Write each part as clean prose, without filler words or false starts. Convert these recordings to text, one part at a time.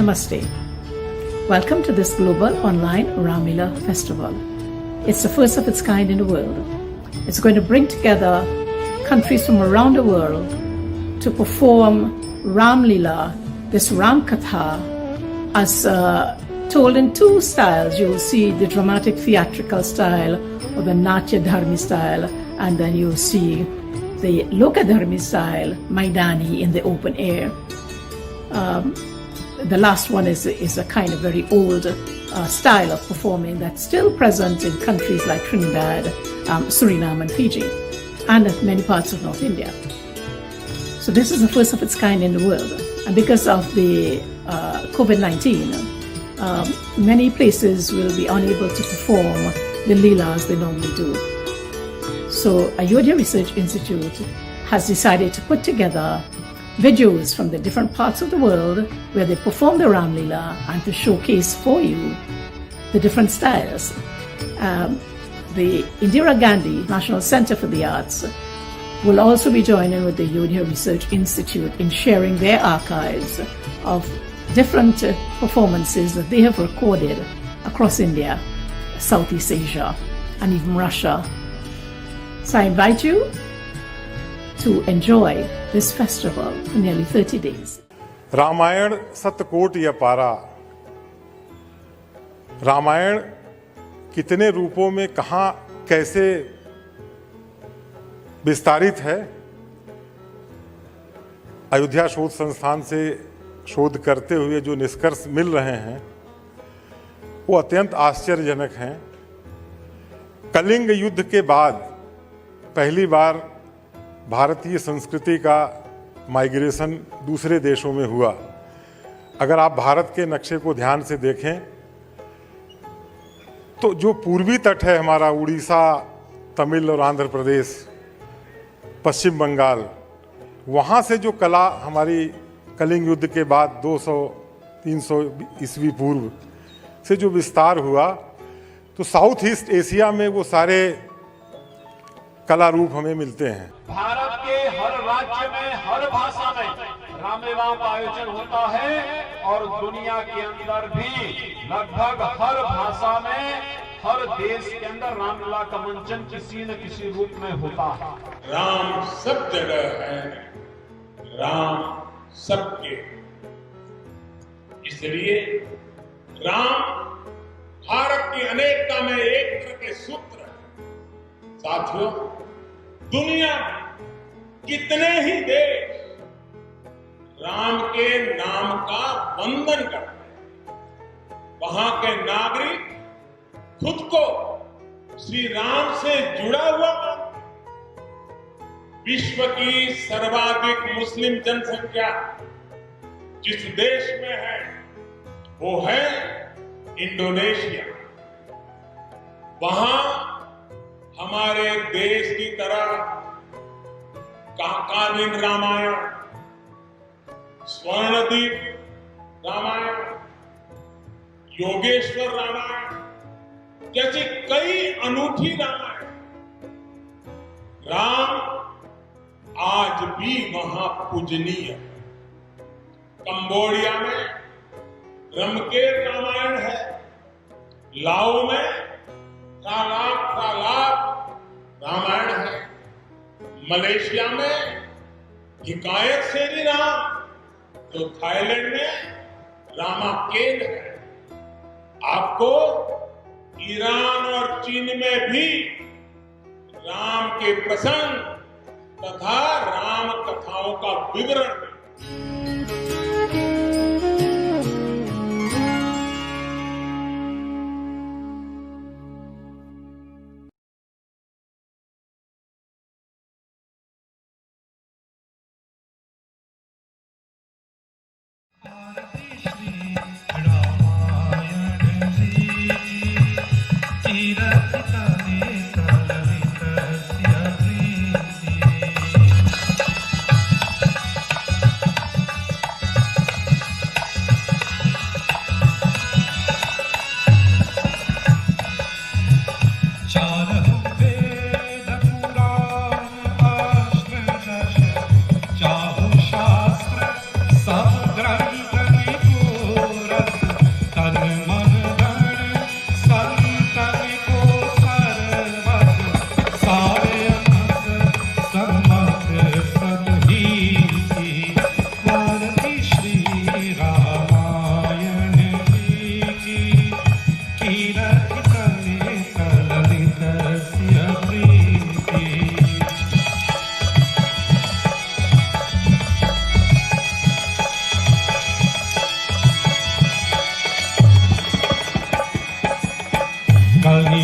Namaste. Welcome to this global online Ramlila festival. It's the first of its kind in the world. It's going to bring together countries from around the world to perform Ramlila, this Ram Katha, as told in two styles. You'll see the dramatic theatrical style or the Natya Dharmi style, and then you'll see the Lokadharmi style, Maidani, in the open air. The last one is a kind of very old style of performing that's still present in countries like Trinidad, Suriname and Fiji, and in many parts of North India. So this is the first of its kind in the world. And because of the COVID-19, many places will be unable to perform the Leelas they normally do. So Ayodhya Research Institute has decided to put together videos from the different parts of the world where they perform the Ramlila and to showcase for you the different styles. The Indira Gandhi National Center for the Arts will also be joining with the Ayodhya Research Institute in sharing their archives of different performances that they have recorded across India, Southeast Asia, and even Russia. So I invite you to enjoy this festival for nearly 30 days. Ramayan सतकोटि अपारा। Ramayan कितने रूपों में कहाँ कैसे विस्तारित है, अयोध्या शोध संस्थान से शोध करते हुए जो निष्कर्ष मिल रहे हैं वो अत्यंत आश्चर्यजनक हैं। कलिंग युद्ध के बाद पहली बार भारतीय संस्कृति का माइग्रेशन दूसरे देशों में हुआ। अगर आप भारत के नक्शे को ध्यान से देखें तो जो पूर्वी तट है हमारा, उड़ीसा, तमिल और आंध्र प्रदेश, पश्चिम बंगाल, वहाँ से जो कला हमारी कलिंग युद्ध के बाद 200-300 ईस्वी पूर्व से जो विस्तार हुआ, तो साउथ ईस्ट एशिया में वो सारे कला रूप हमें मिलते हैं। भारत के हर राज्य में, हर भाषा में रामलीला का आयोजन होता है और दुनिया के अंदर भी लगभग हर भाषा में, हर देश के अंदर रामलीला का मंचन किसी न किसी रूप में होता है। राम सब जगह है, राम सबके। इसलिए राम भारत की अनेकता में एकता के सूत्र है। साथियों, दुनिया में कितने ही देश राम के नाम का वंदन करते हैं। वहां के नागरिक खुद को श्री राम से जुड़ा हुआ मानते हैं। विश्व की सर्वाधिक मुस्लिम जनसंख्या जिस देश में है वो है इंडोनेशिया। वहां हमारे देश की तरह काकाविन रामायण, स्वर्णदीप रामायण, योगेश्वर रामायण जैसी कई अनूठी रामायण, राम आज भी वहां पूजनीय है। कंबोडिया में रमकेर रामायण है, लाओ में तालाब रामायण है, मलेशिया में हिकायत शेरी राम, तो थाईलैंड में रामाकेन है। आपको ईरान और चीन में भी राम के प्रसंग तथा राम कथाओं का विवरण है। चाहु शास्त्र सब ग्रंथ विपुल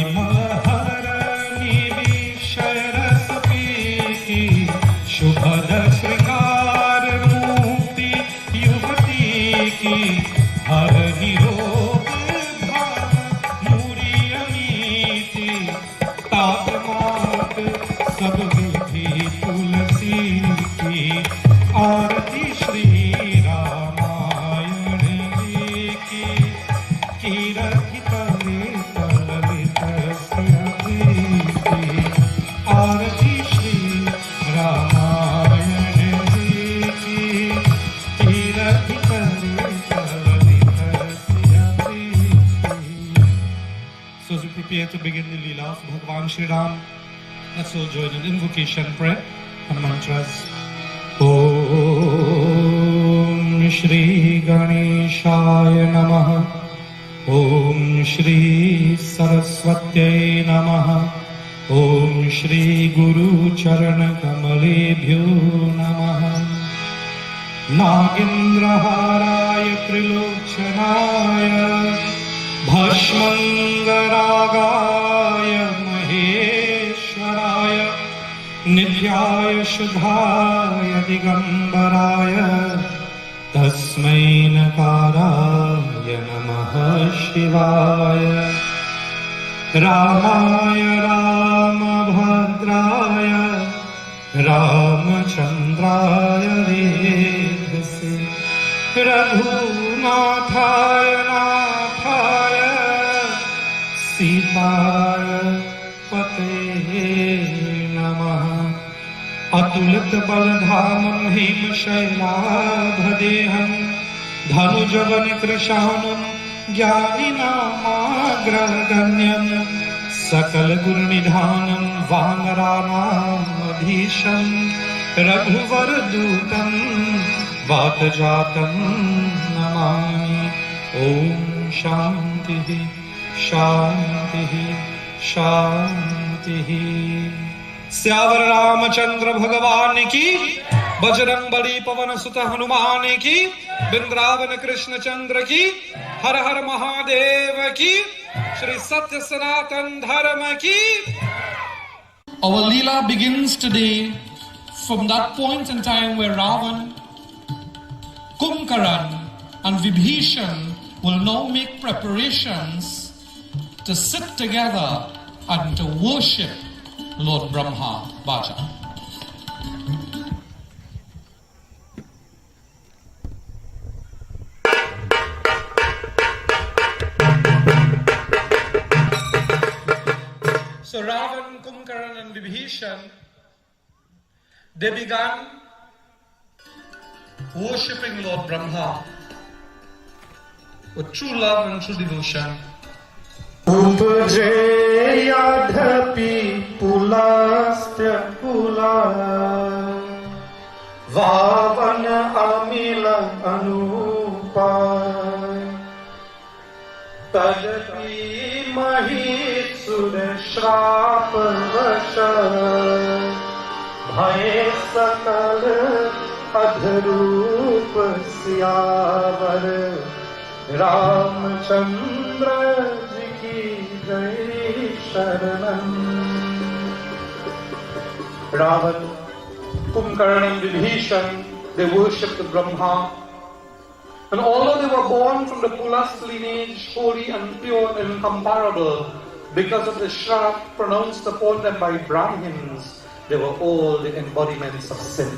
परिमहरणी विषय रस पीति शुभद श्रृंगार मूर्ति युवती की हरहि रोग मूरी अमीति तात मात सब विधि तुलसी की आरती श्री रामायण जी की कीरति तले तललित सिरती आरती श्री रामायण जी की कीरति तले तललित सिरती. So as we prepare to begin the Leela of Bhagavan Shri Ram, let's all join in invocation prayer and mantras. Om Shri Ganeshaya Namaha. Om Shri Saraswatyai Namaha. Om Shri Guru Charana Kamalebhyo Namaha. Nagendraharaya Trilochanaya Bhashmangaragaya Maheshwaraya Nityaya Shudhaya Digambaraya Tasmai Nakaraya Namah Shivaya Ramaya Ramabhadraya Ramachandraya Vedase Raghunathaya Nathaya Sitaya Pate Namaha. अतुलित बलधामं हेमशैलाभदेहं धनुजवन कृशानं ज्ञानिनामाग्रगण्यं सकल गुरुनिधानं वानराणामधीशं रघुवरदूतं वातजातं नमामि. ॐ शान्तिः शान्तिः शान्तिः. श्यावर रामचंद्र भगवान की, बजरंग बली पवन सुत हनुमान की, वृंदावन कृष्ण चंद्र की, हर हर महादेव की, श्री सत्य सनातन धर्म की. Our Leela begins today from that point in time where Ravan, Kumkaran and Vibhishan will now make preparations to sit together and to worship Lord Brahma Vaja. So Ravan, Kumkaran and Vibhishan, they began worshipping Lord Brahma with true love and true devotion. उपजे यद्यपि पुलस्त्य पुला वावन अमिल अनुपा तदपि महिषुर श्राप वश भय सकल अधरूप सियावर रामचंद्र जी की जय शरणम. Ravan, Kumkaran and Vibhishan, they worshipped Brahma. And although they were born from the Pulas lineage, holy and pure and incomparable, because of the shrap pronounced upon them by Brahmins, they were all the embodiments of sin.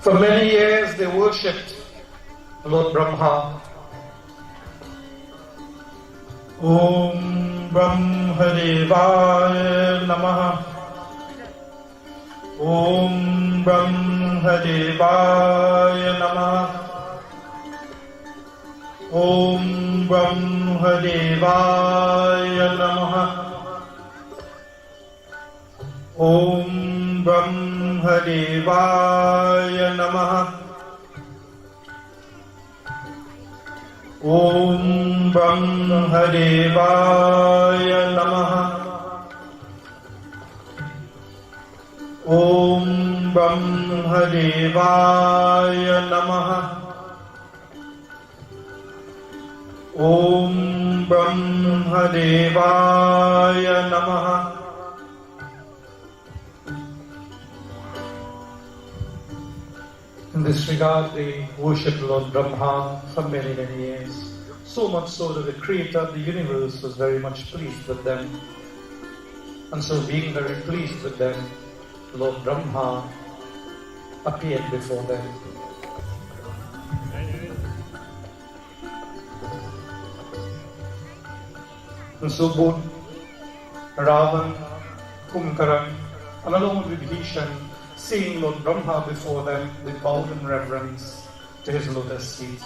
For many years they worshipped Lord Brahma. Om Brahmadevaya Namaha. Om Brahmadevaya Namaha. Om Brahmadevaya Namaha. Om Brahmadevaya Namaha. Om Brahmadevaya Namaha. Om Brahmadevaya Namaha. Om Brahmadevaya Namaha. In this regard, they worshipped Lord Brahma for many, many years. So much so that the creator of the universe was very much pleased with them. And so, being very pleased with them, Lord Brahma appeared before them. And so both Ravan, Kumbhakaran, and along with Vibhishan, seeing Lord Brahma before them, they bowed in reverence to his lotus feet.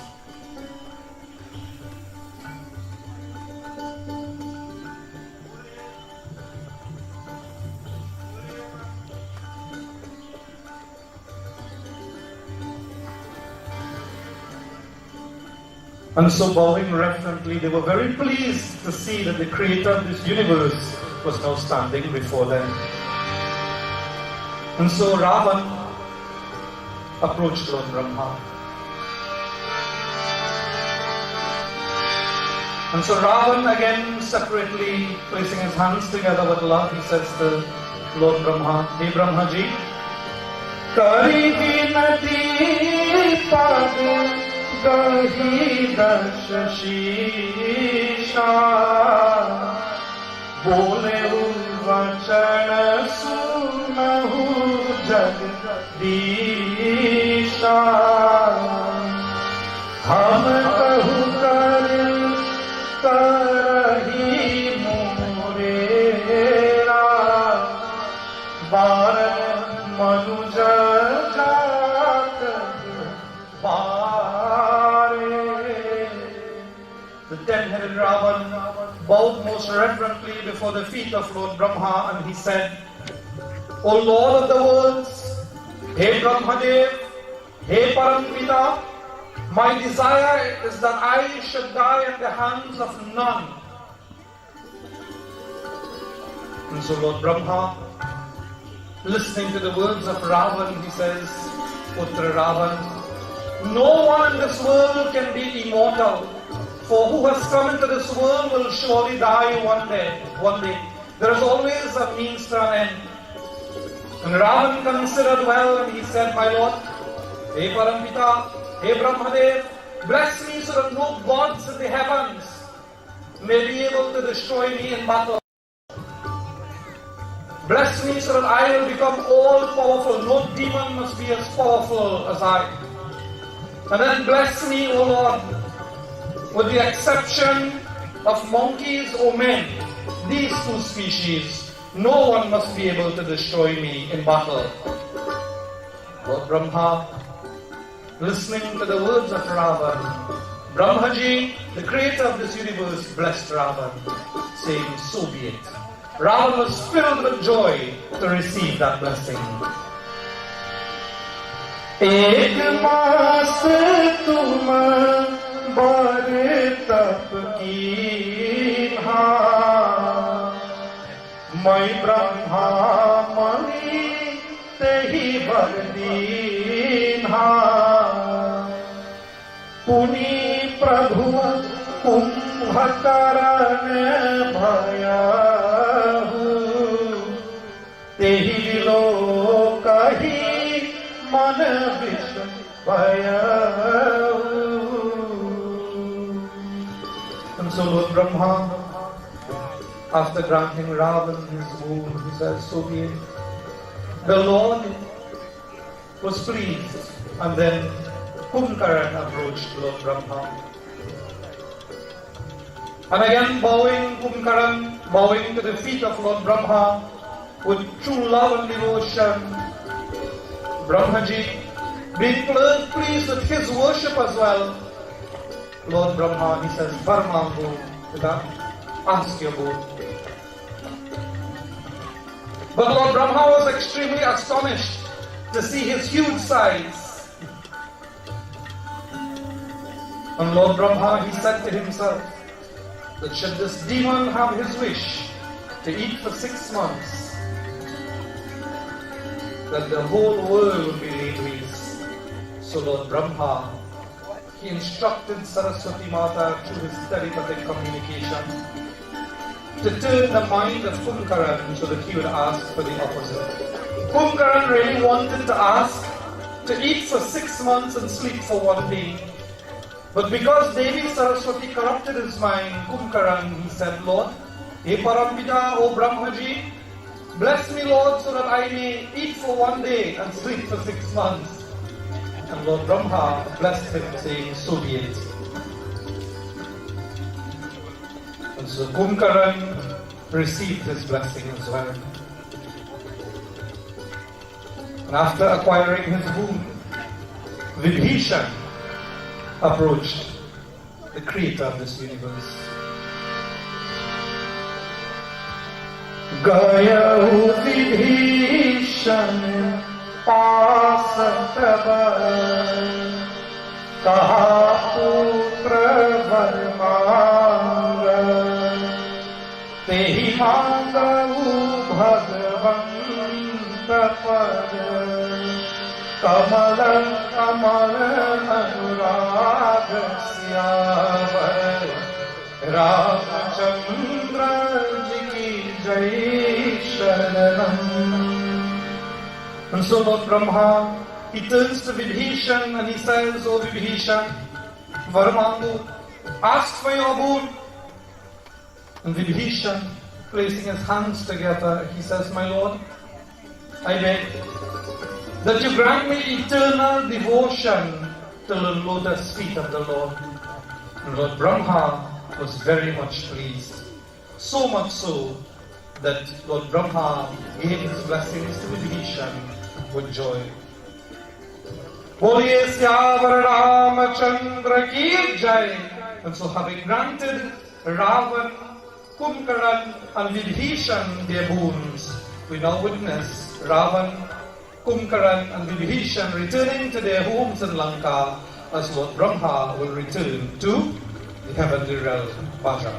And so bowing reverently, they were very pleased to see that the creator of this universe was now standing before them. And so Ravan approached Lord Brahma. And so Ravan, again separately placing his hands together with love, he says to Lord Brahma, "Hey Brahmaji, Kari vinati pad gahi dashisha bole vachana sunahu jagdisha ham kahu kar karahi murera baran manuja jat bare." The ten-headed Ravan bowed most reverently before the feet of Lord Brahma, and he said, "O Lord of the worlds, Hey Brahmadev, Hey Parampita, my desire is that I should die at the hands of none." And so Lord Brahma, listening to the words of Ravan, he says, "Putra Ravan, no one in this world can be immortal. For who has come into this world will surely die one day. There is always a means to an end." And Ravan considered well, and he said, "My Lord, Hey Parampita, Hey Brahmadev, bless me so that no gods in the heavens may be able to destroy me in battle. Bless me so that I will become all powerful. No demon must be as powerful as I. And then bless me, O Lord, with the exception of monkeys or men, these two species, no one must be able to destroy me in battle." Lord Brahma, listening to the words of Ravan, Brahmaji, the creator of this universe, blessed Ravan, saying, "So be it." Ravan was filled with joy to receive that blessing. Ek maas tum bare tap ki ha, mai Brahma mani tehi bar din ha, puni Prabhu kumbhakaran bhayahu, tehi lo kahi man vish bhayahu. And so Lord Brahma, after granting Ravan his boon, he said, "So be it." The Lord was pleased, and then Kumbhakaran approached Lord Brahma. And again bowing, Kumbhakaran, bowing to the feet of Lord Brahma with true love and devotion. Brahmaji, being pleased with his worship as well, Lord Brahma, he says, "Varmango, ask your boon." But Lord Brahma was extremely astonished to see his huge size. And Lord Brahma, he said to himself that should this demon have his wish to eat for 6 months, that the whole world would be laid waste. So Lord Brahma, he instructed Saraswati Mata through his telepathic communication to turn the mind of Kumkaran so that he would ask for the opposite. Kumkaran really wanted to ask to eat for 6 months and sleep for 1 day. But because Devi Saraswati corrupted his mind, Kumkaran, he said, Lord, He Parampita, O Brahmaji, bless me, Lord, so that I may eat for 1 day and sleep for 6 months. And Lord Brahma blessed him, saying, so be it. And so Kumkaran received his blessing as well. And after acquiring his womb, Vibhishan approached the creator of this universe. Gaya Vibhishan Pasatabar Kaha Putra Varmanga Tehi Mangavu Bhagavanta Pada Kamalam Kamalam Anuraga Syavar Ramachandra Ji ki Jai Sharanam. And so Lord Brahma, he turns to Vibhishan and he says, O Vibhishan, Varmandu, ask for your boon. And Vibhishan, placing his hands together, he says, my Lord, I beg that you grant me eternal devotion to the lotus feet of the Lord. And Lord Brahma was very much pleased. So much so that Lord Brahma gave his blessings to Vibhishan with joy. Boliye Syavar Ramachandra ki Jai. And so having granted Ravan, Kumkaran and Vibhishan their boons, we now witness Ravan, Kumkaran and Vibhishan returning to their homes in Lanka as Lord Brahma will return to the heavenly realm. Bhaja.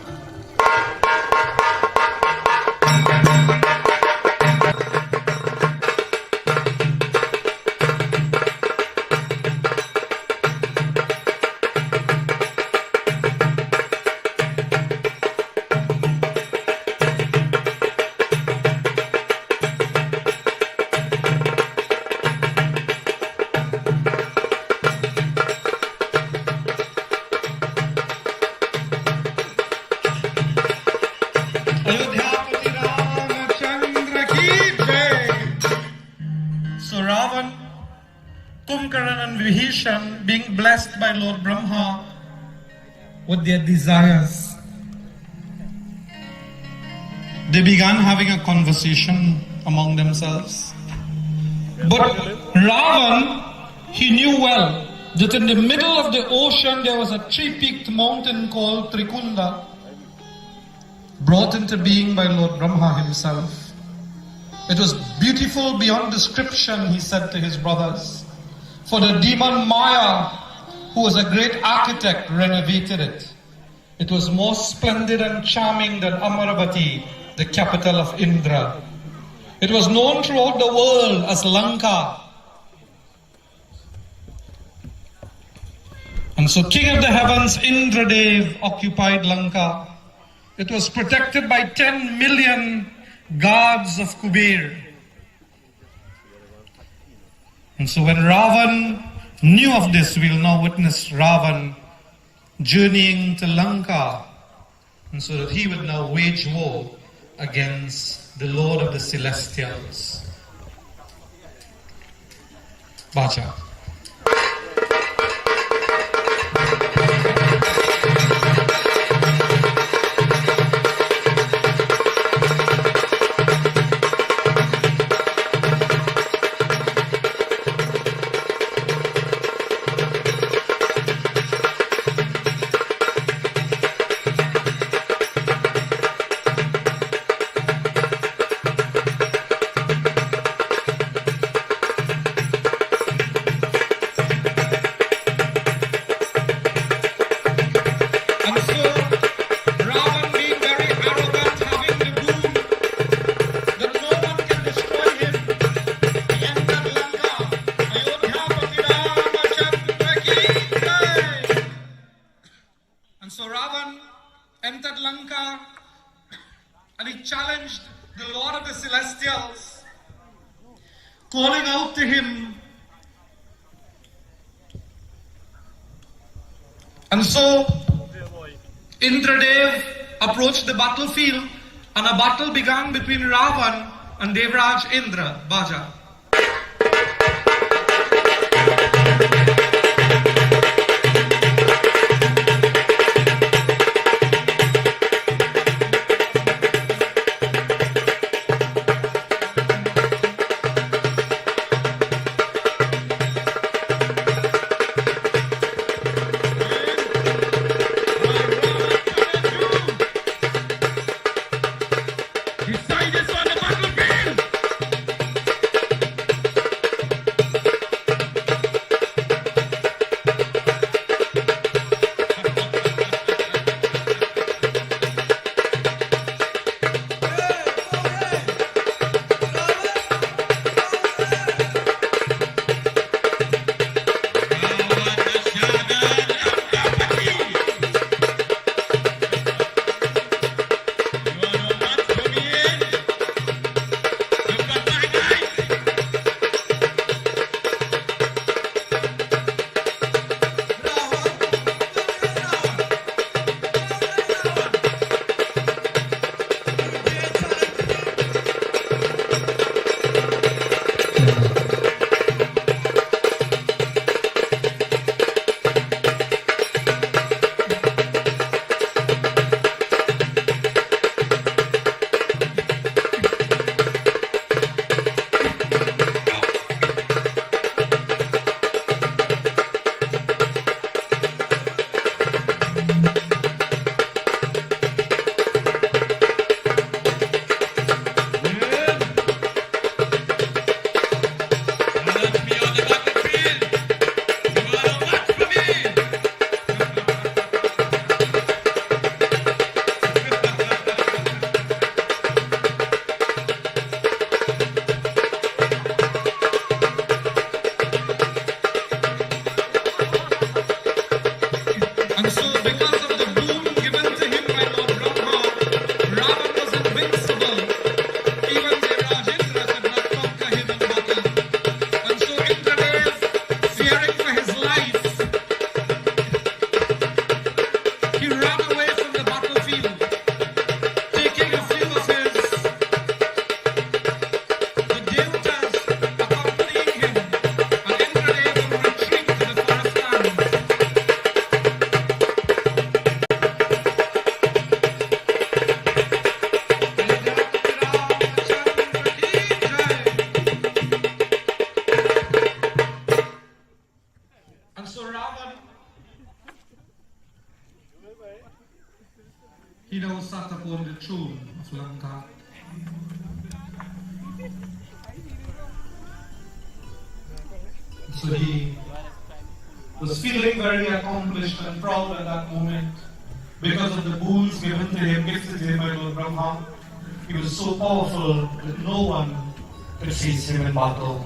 Being blessed by Lord Brahma with their desires, they began having a conversation among themselves. But Ravan, he knew well that in the middle of the ocean there was a three-peaked mountain called Trikunda, brought into being by Lord Brahma himself. It was beautiful beyond description, he said to his brothers. For the demon Maya, who was a great architect, renovated it. It was more splendid and charming than Amaravati, the capital of Indra. It was known throughout the world as Lanka. And so King of the Heavens, Indradev, occupied Lanka. It was protected by 10 million guards of Kuber. And so when Ravan knew of this, we will now witness Ravan journeying to Lanka, and so that he would now wage war against the Lord of the Celestials. Bacha. approached the Lord of the Celestials, calling out to him. And so Indradev approached the battlefield, and a battle began between Ravan and Devraj Indra, Baja. He now sat upon the throne of Lanka. So he was feeling very accomplished and proud at that moment because of the boons given to him, gifted to him by Lord Brahma. He was so powerful that no one could face him in battle.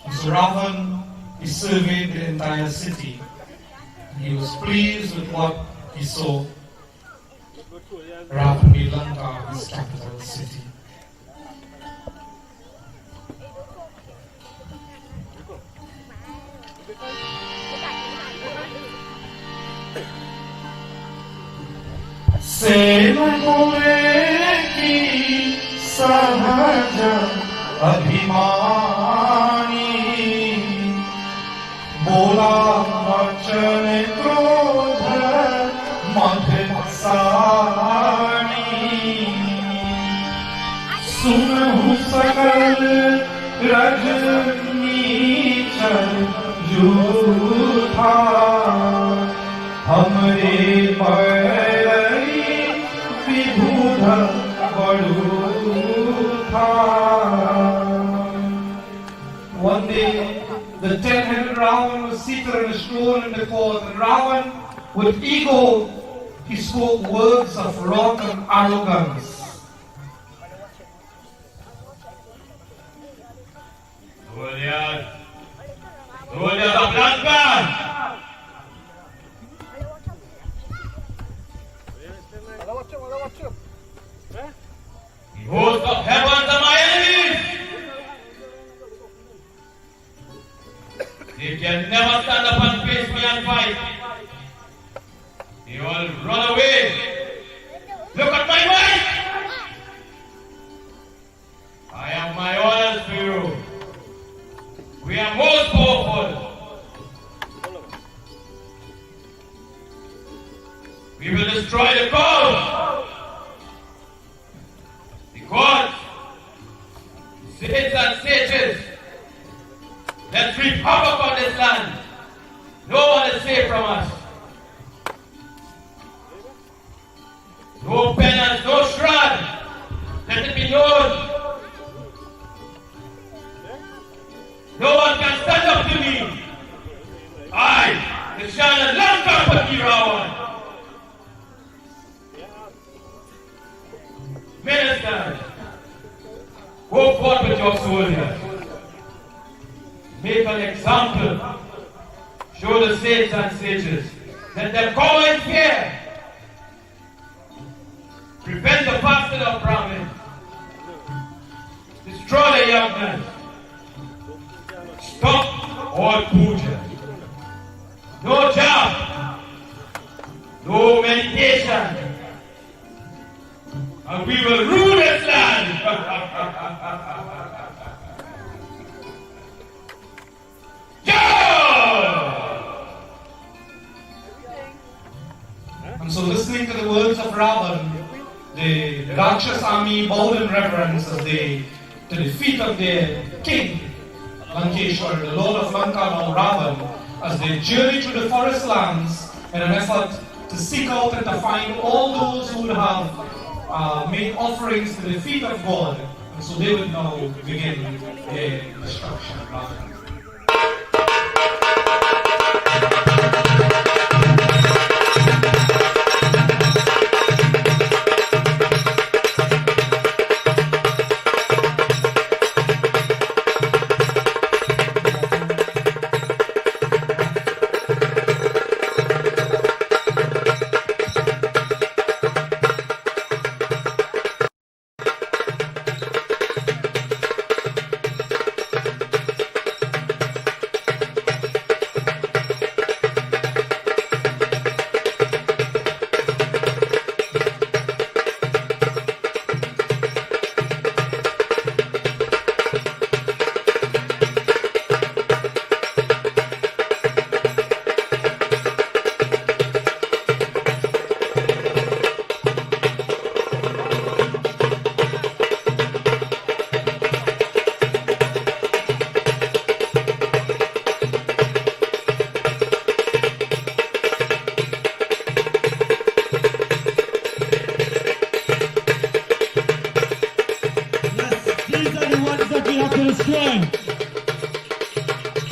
And so Ravan, he surveyed the entire city. And he was pleased with what he saw. Ravan, Lanka, his capital city. की सहज अभिमानी बोला वचन क्रोध मध सानी सुनहु सकल रजनीचर जूठा हमरे One day, the 10-headed Ravan was seated on a throne in the court, and Ravan, with ego, he spoke words of wrath and arrogance. saints and sages, let's reap havoc on this land. No one is safe from us. No penance, no shroud. Let it be known. No one can stand up to me. I, the Shana Lanka Rawan. Ministers, go forth with your soldiers. Make an example. Show the saints and sages. Let them cower in fear. Prevent the fasting of Brahmin. Destroy the young men. Stop all puja. No job. No meditation. And we will rule this land. And so listening to the words of Ravan, the Rakshas army bowed in reverence as they, to the feet of their king, Lankeshwar, the Lord of Lanka, now Ravan, as they journey through the forest lands in an effort to seek out and to find all those who would have made offerings to the feet of God. And so they would now begin their destruction.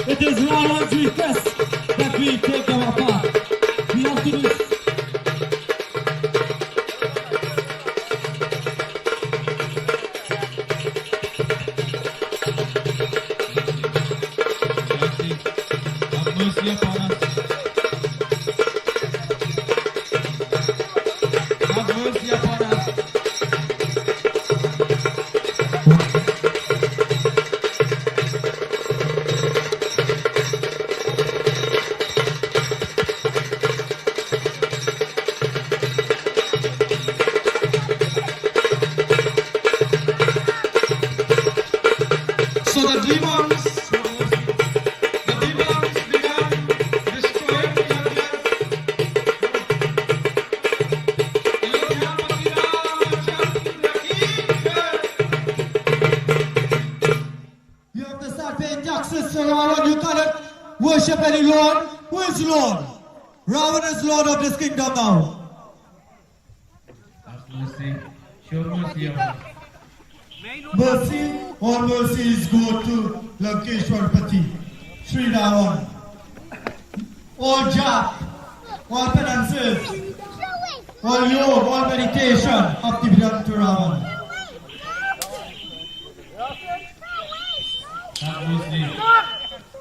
It is Ravan's request that we take our part. We have to do. Have mercy upon us. Have mercy upon us. So the demons began destroying the You have to start paying taxes to Ravan. You cannot worship any Lord. Who is Lord? Ravan is Lord of this kingdom now. Have mercy. Show mercy on us. Mercy, all mercies go to Lankeshwar Pati, Sri Ravan. All jap, all penances, all yoga, all meditation have to be done to Ravan. Have mercy.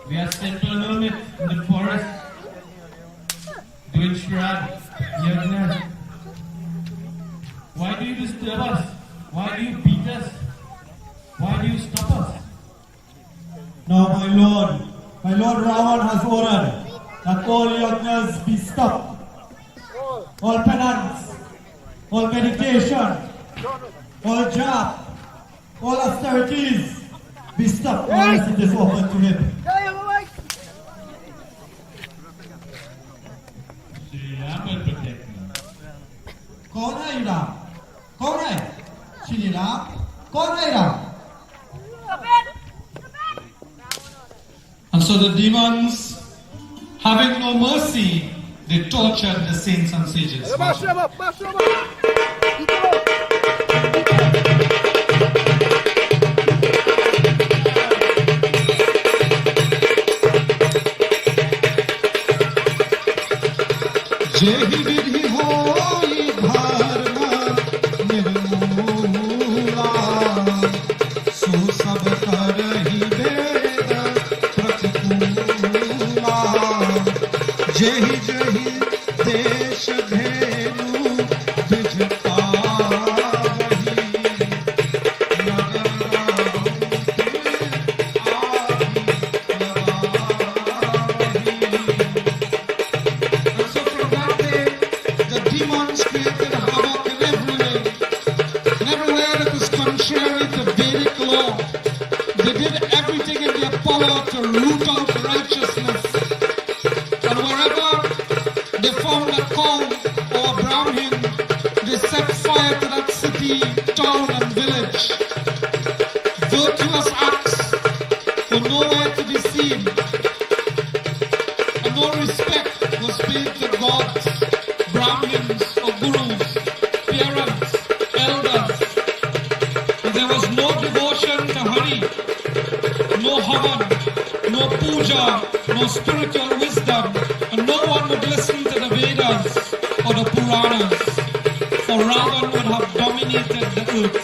We are simple hermits in the forest, doing shrad, yagnas. Why do you disturb us? Why do you beat us? Why do you stop us? Now my Lord Ravan has ordered that all yagnas be stopped, all penance, all meditation, all jap, all austerities be stopped unless it is open to him. Shri Ram will protect me. कौन है राम? कौन है? श्री राम? कौन है Ram? So the demons, having no mercy, they tortured the saints and sages. जेहि विधि होई धर्म निर्मूला, सो सब करहि वेद प्रतिकूला। जेहि जेहि देश धेनु विजताहि, नगर राउत आदि लगावहि। And so from that day, the demons created havoc in everywhere. And everywhere that is contrary to Vedic law, they did everything in their power to root out righteousness. And wherever they found a cow or a brahmin, they set fire to that city, town and village. Virtuous acts were nowhere to be seen. And no respect was paid to gods, brahmins or gurus, parents, elders. And there was no devotion to Hari, no havan, no puja, no spiritual wisdom, and no one would listen to the Vedas or the Puranas, for Ravan would have dominated the earth.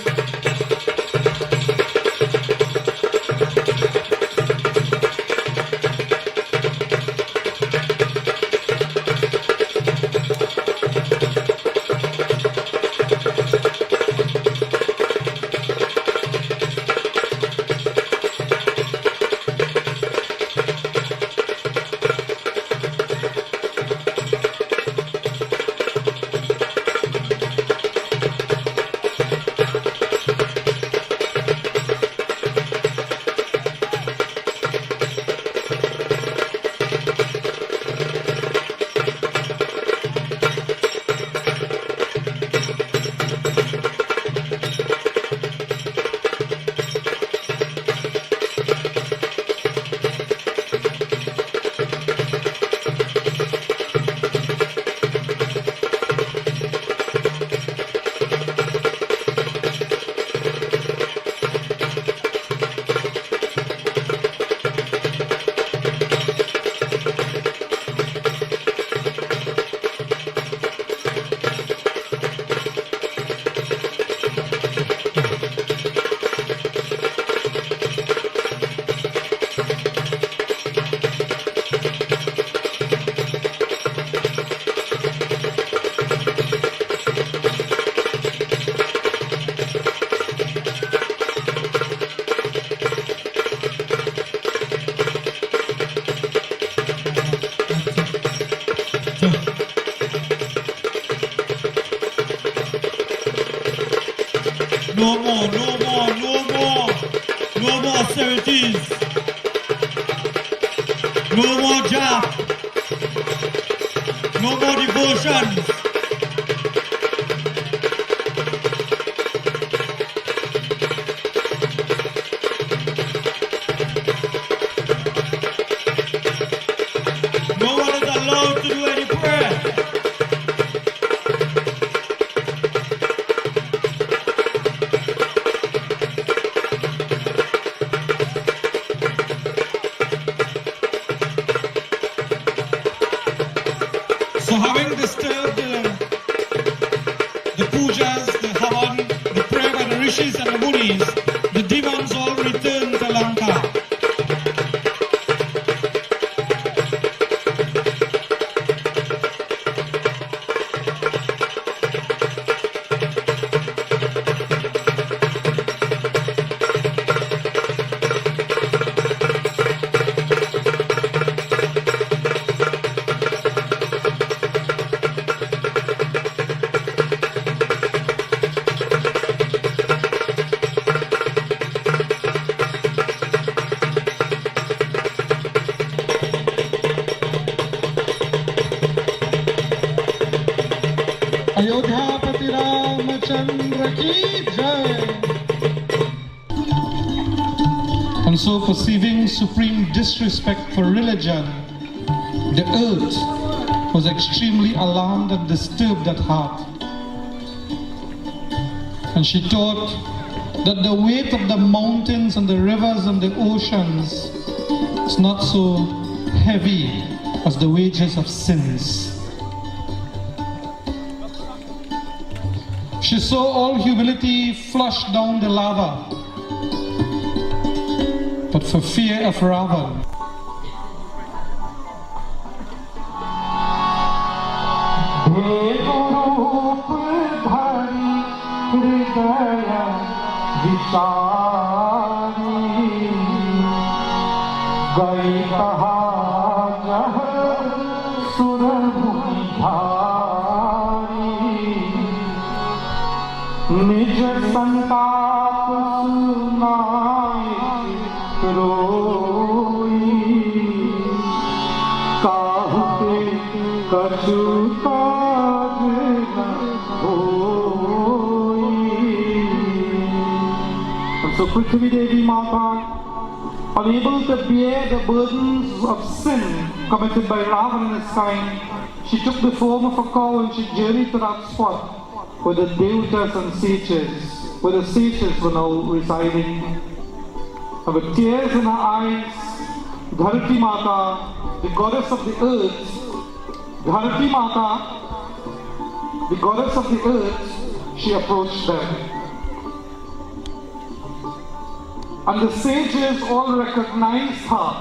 No more, no more, no more. No more austerities. No more jap. No more devotions. No one is allowed to do any prayer. So having disturbed the pujas, the havan, the prayer by the rishis and the munis, the demons all returned to Lanka. And so, perceiving supreme disrespect for religion, the earth was extremely alarmed and disturbed at heart. And she thought that the weight of the mountains and the rivers and the oceans is not so heavy as the wages of sins. She saw all humility flush down the lava, but for fear of Ravan, निज संताप सुनाए रोई काहू पे कछु काज न होई. And so Prithvi Devi Mata, unable to bear the burdens of sin committed by Ravan and his kind, she took the form of a cow and she journeyed to that spot where the Devtas and Sages, where the Sages were now residing. And with tears in her eyes, Dharati Mata, the goddess of the earth, Dharati Mata, the goddess of the earth, she approached them. And the sages all recognized her.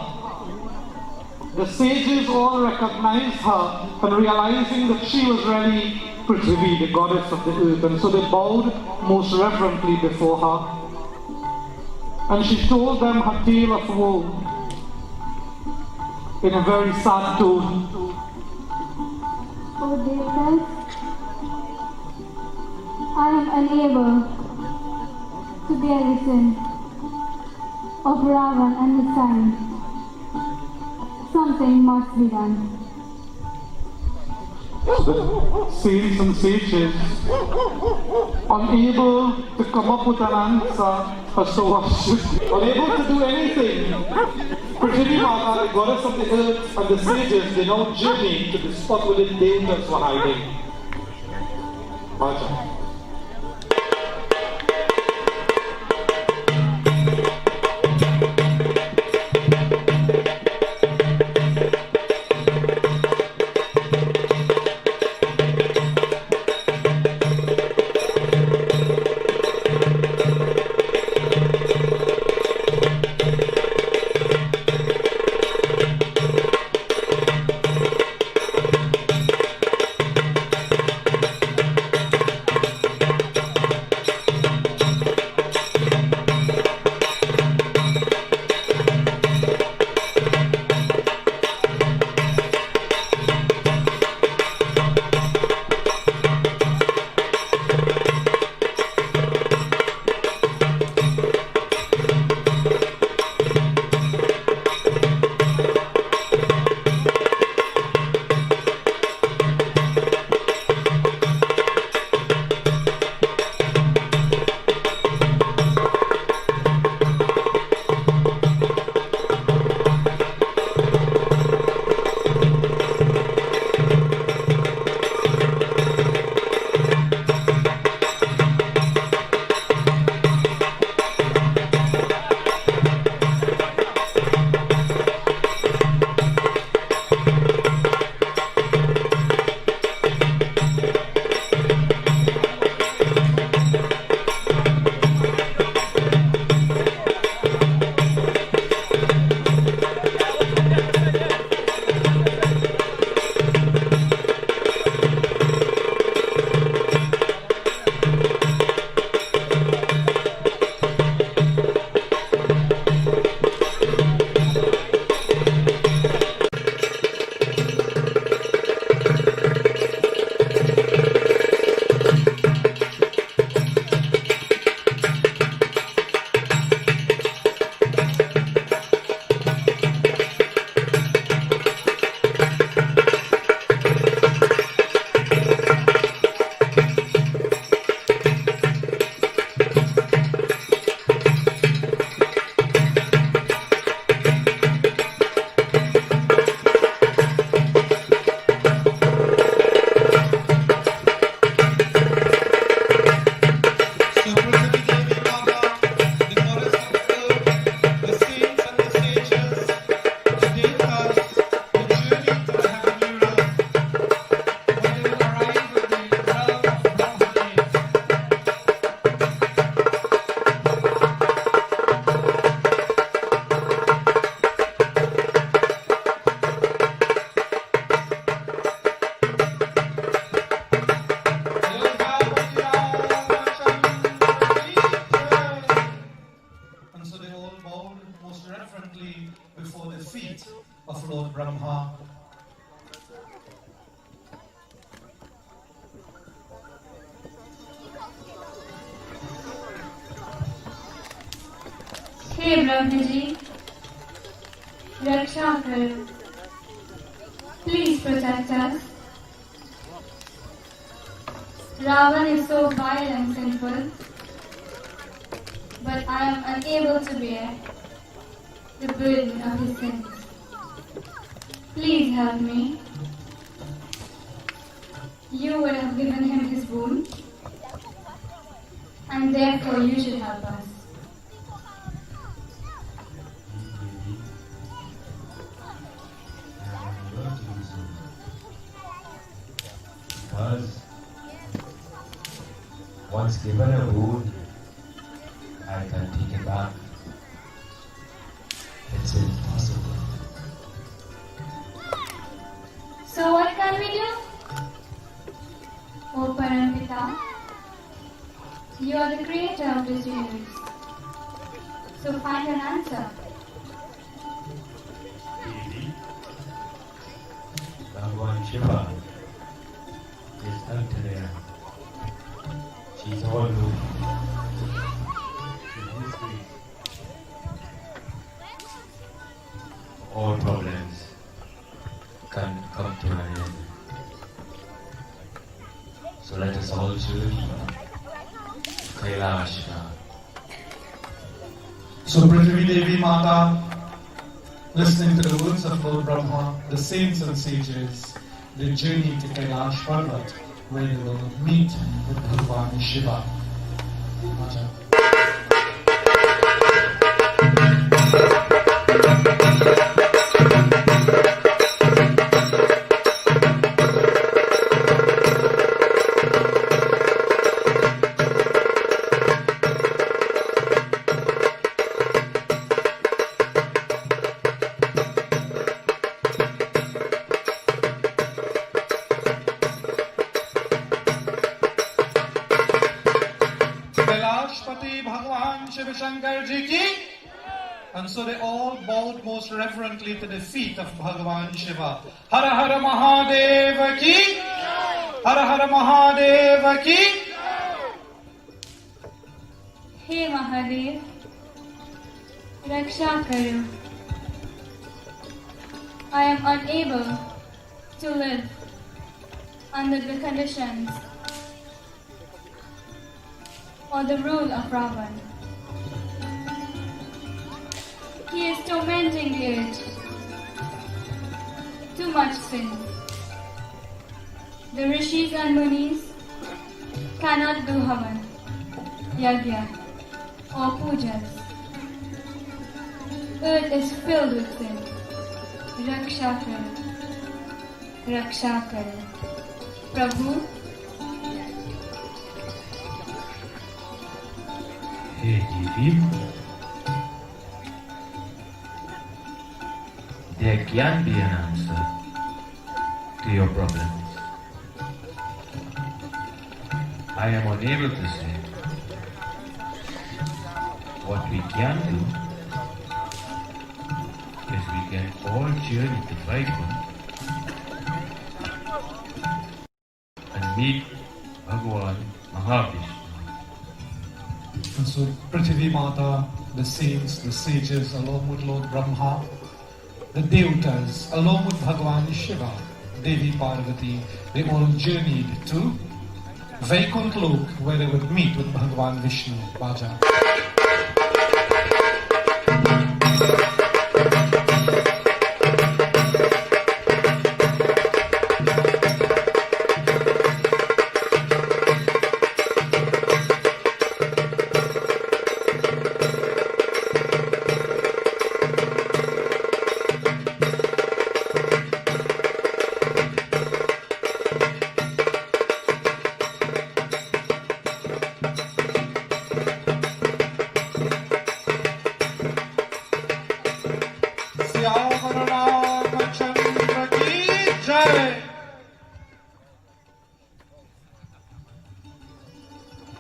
The sages all recognized her, and realizing that she was really Prithvi, the goddess of the earth, and so they bowed most reverently before her. And she told them her tale of woe in a very sad tone. Oh Devtas, I am unable to bear the sin of Ravan and his kind. Something must be done. The saints and sages, unable to come up with an answer as to what should be, unable to do anything. Prithvi Mata, the goddess of the earth, and the sages, they now journey to the spot where the Devtas were hiding. Raja. reverently before the feet of Lord Brahma. हे ब्रह्म जी, रक्षा करो. Please protect us. Ravan is so vile and sinful, but I am unable to bear the burden of his sins. Please help me. You would have given him his womb, and therefore you should help us. Because once given a wound, I can take it back. It's impossible. So what can we do? O Parampita, you are the creator of this universe. So find an answer. Devi, Bhagwan Shiva is out there. She's all alone. In his grace, all problems can come to an end. So let us all journey Kailash. So Prithvi Devi Mata, listening to the words of Lord Brahma, the saints and sages, they journey to Kailash Parvat, where they will meet with Bhagwan Shiva. Maja. And so they all bowed most reverently to the feet of Bhagavan Shiva. Hara Hara Mahadeva ki! Hara Hara Mahadeva ki! हे महादेव, रक्षा करो. I am unable to live under the conditions or the rule of Ravan. He is tormenting the earth. Too much sin. The rishis and munis cannot do havan, yagya, or pujas. Earth is filled with sin. Raksha karo. Raksha karo. Prabhu, Hey Devi, there can be an answer to your problems. I am unable to say. What we can do is we can all journey to Vaikuntha and meet Bhagwan Mahavishnu. And so Prithvi Mata, the saints, the sages, along with Lord Brahma, the Devatas, along with Bhagavan Shiva, Devi Parvati, they all journeyed to Vaikuntha Lok, where they would meet with Bhagavan Vishnu. Bhaja.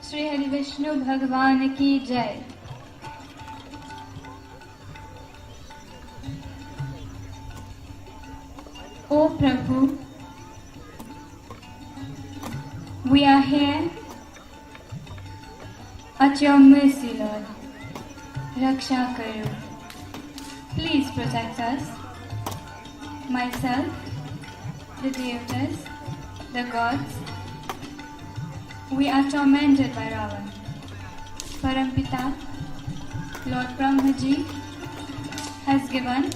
Shri Hari Vishnu भगवान की जय. O Prabhu, we are here at your mercy, Lord. Raksha Karo. Please protect us, myself, the devatas, the gods. We are tormented by Ravan. Parampita, Lord Brahmaji, has given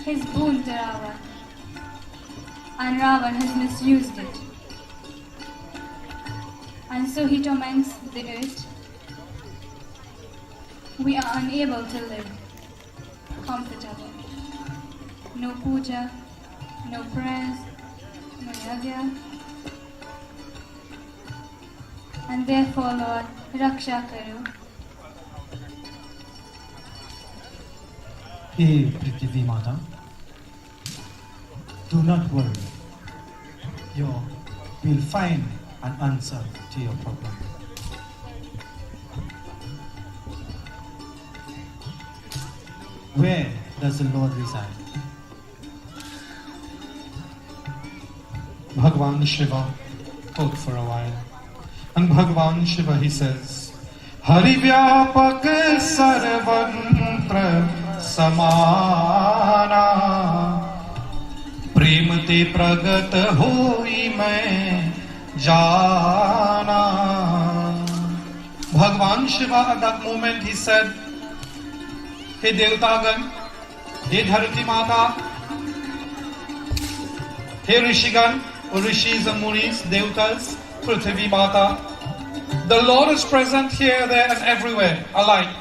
his boon to Ravan, and Ravan has misused it. And so he torments the earth. We are unable to live comfortable. No puja, no prayers, no yajna. And therefore, Lord, Raksha Karo. Hey, Prithvi Mata, do not worry. We'll find an answer to your problem. Where does the Lord reside? Bhagwan Shiva thought for a while. And Bhagwan Shiva, he says, Hari Vyapak Sarvantra Samana Prem te pragat hoi main jana. Bhagwan Shiva at that moment he said, Hey Devtagan, Hey Dharati Mata, Hey Rishigan, Rishis and Munis, Devtas, Prithvi Mata. The Lord is present here, there and everywhere alike.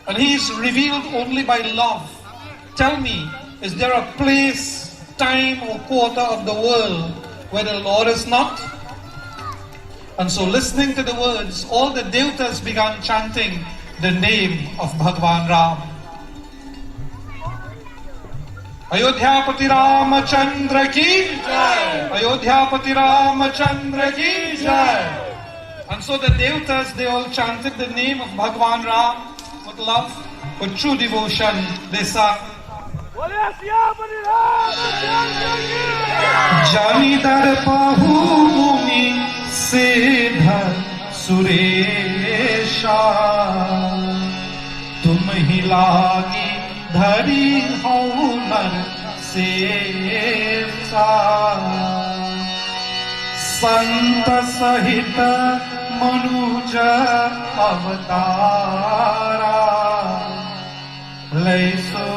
And He is revealed only by love. Tell me, is there a place, time or quarter of the world where the Lord is not? And so listening to the words, all the Devtas began chanting the name of Bhagwan Ram. Ayodhya Pati Ramachandra ki Jai! Ayodhya Pati Ramachandra ki Jai! And so the Devtas, they all chanted the name of Bhagwan Ram with love, with true devotion. They sang, Jani dar pahu muni sedha suresha tum hi lagi dhari hau nar sesa sant sahita manuja avatara laiso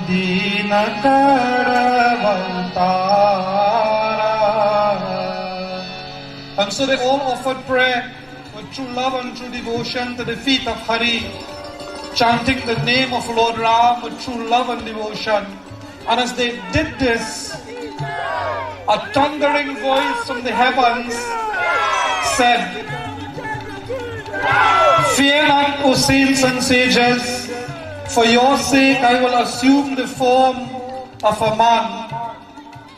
dina karavatara. And so they all offered prayer with true love and true devotion to the feet of Hari, chanting the name of Lord Ram with true love and devotion. And as they did this, a thundering voice from the heavens said, Fear not, O saints and sages, for your sake I will assume the form of a man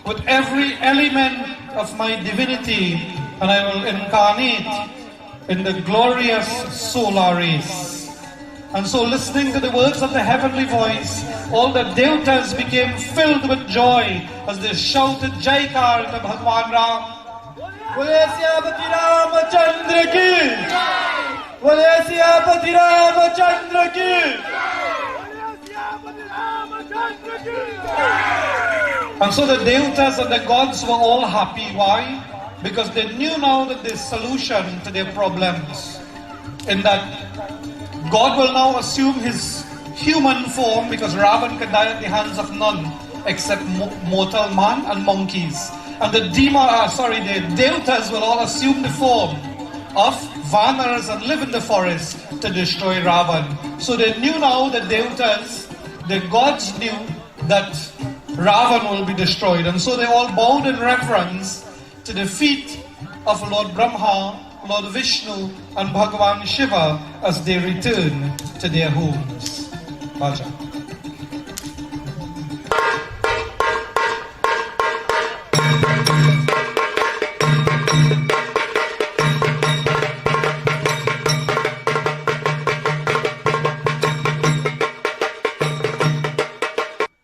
with every element of my divinity, and I will incarnate in the glorious solar race. And so listening to the words of the heavenly voice, all the Devtas became filled with joy as they shouted Jaikar to Bhagwan Ram. Bole Siyapati Ramachandra ki! Bole Siyapati Ramachandra ki! And so the Devtas and the gods were all happy. Why? Because they knew now that there's solution to their problems. In that God will now assume his human form, because Ravan can die at the hands of none except mortal man and monkeys. And the Devtas will all assume the form of Vanaras and live in the forest to destroy Ravan. So they knew now, the Devtas, the gods knew that Ravan will be destroyed. And so they all bowed in reverence to the feet of Lord Brahma, Lord Vishnu and Bhagavan Shiva as they return to their homes. Bhajan.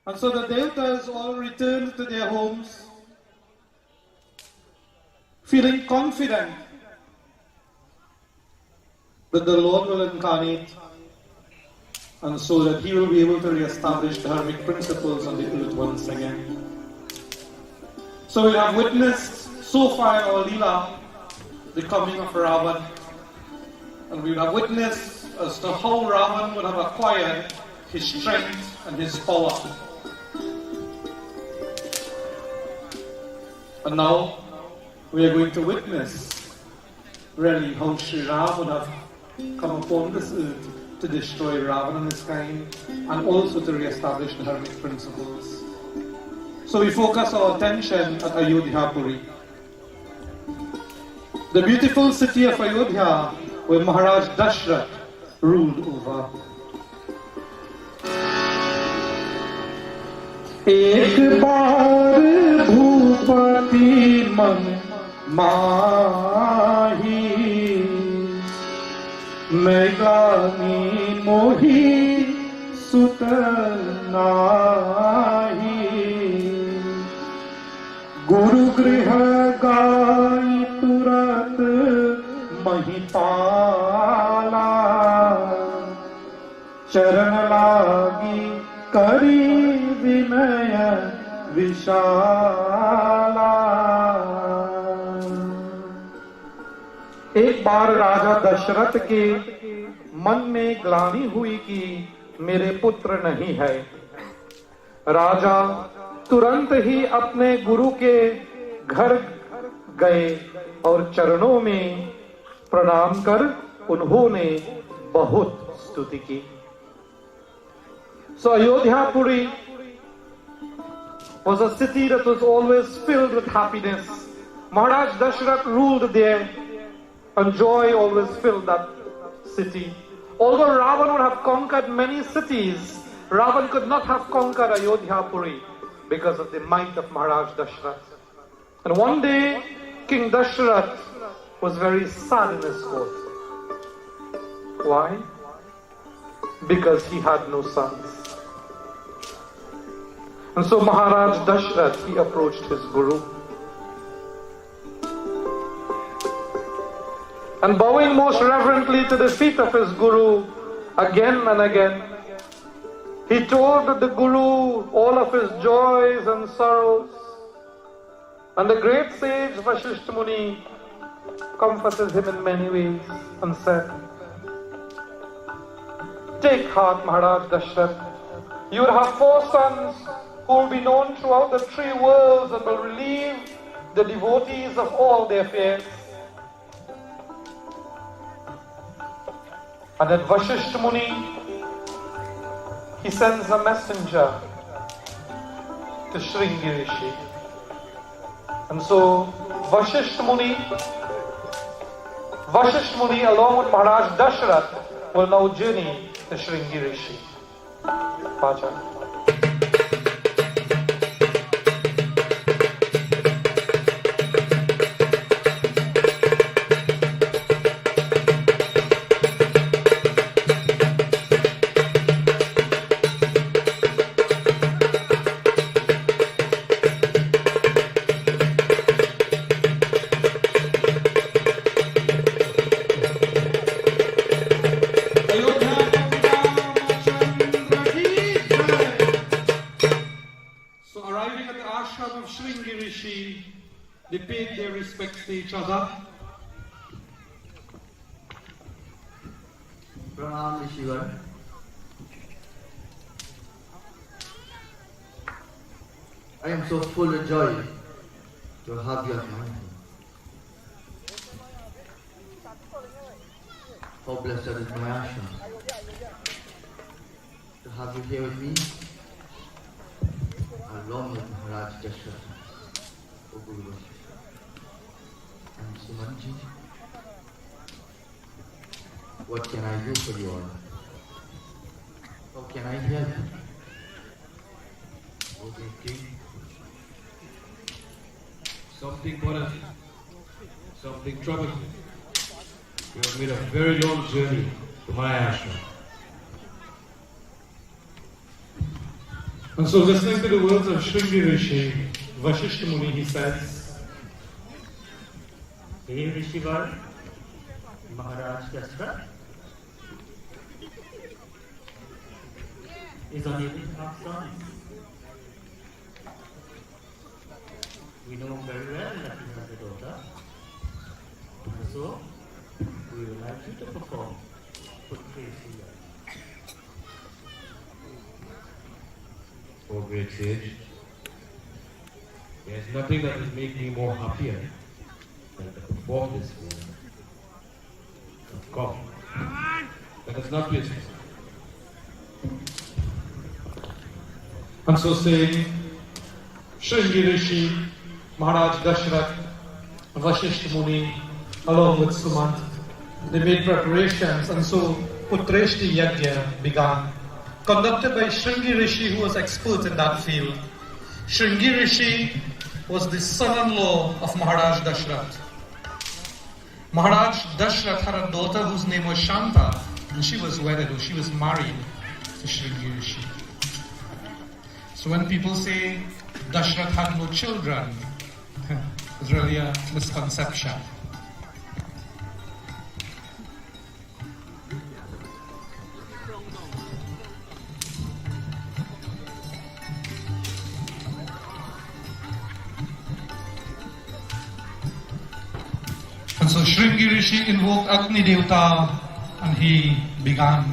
And so the Devtas all returned to their homes, feeling confident that the Lord will incarnate, and so that He will be able to re-establish the hermetic principles on the earth once again. So we have witnessed so far in our Leela the coming of Ravan, and we have witnessed as to how Ravan would have acquired his strength and his power. And now we are going to witness really how Sri Ram would have come upon this earth to destroy Ravan and his kind, and also to re-establish the hermetic principles. So we focus our attention at Ayodhya Puri, the beautiful city of Ayodhya where Maharaj Dashrath ruled over. एक बार भूपति मन माही मैं ग्लानि मोहि सुत नाही गुरु गृह गाई तुरत महिपाला चरण लागी करी विनय विशाला। एक बार राजा दशरथ के मन में ग्लानि हुई कि मेरे पुत्र नहीं है। राजा तुरंत ही अपने गुरु के घर गए और चरणों में प्रणाम कर उन्होंने बहुत स्तुति की। So Ayodhya Puri was a city that was always filled with happiness. Maharaj Dashrath ruled there, and joy always filled that city. Although Ravan would have conquered many cities, Ravan could not have conquered Ayodhya Puri because of the might of Maharaj Dashrath. And one day, King Dashrath was very sad in his court. Why? Because he had no sons. And so Maharaj Dashrath, he approached his Guru. And bowing most reverently to the feet of his Guru, again and again, he told the Guru all of his joys and sorrows. And the great sage Vasishtha Muni comforted him in many ways and said, "Take heart, Maharaj Dashrath. You will have 4 sons who will be known throughout the 3 worlds and will relieve the devotees of all their fears." And then Vasishtha Muni, he sends a messenger to Shringi Rishi. And so Vasishtha Muni along with Maharaj Dashrath will now journey to Shringi Rishi. Pacha. They paid their respects to each other. Pranam Rishivar. I am so full of joy to have you at my home. How blessed is my ashram to have you here with me, along with Maharaj Dashrath, O Guru Vasishtha. And Sumanji, what can I do for you all? How can I help you? O great King, something bothers you, something troubles you. You have made a very long journey to my ashram. And so listening to the words of Shringi Rishi, Vasishtha Muni, he says, Hey Rishivar, Maharaj Dasharatha is unable to have sons. We know very well that he has a daughter. So, we would like you to perform Putreshya. Oh great sage, there is nothing that will make me more happier than to perform this for you. Come, let us not waste time. and so saying, Shringi Rishi, Maharaj Dashrath, Vasishtha Muni, along with Sumant, they made preparations, and so Putreshti Yajna began, conducted by Shringi Rishi, who was expert in that field. Shringi Rishi was the son-in-law of Maharaj Dashrath. Maharaj Dashrath had a daughter whose name was Shanta, and she was wedded, or she was married to Shringi Rishi. So when people say Dashrath had no children, it's really a misconception. And so Shringi Rishi invoked Agni Devta and he began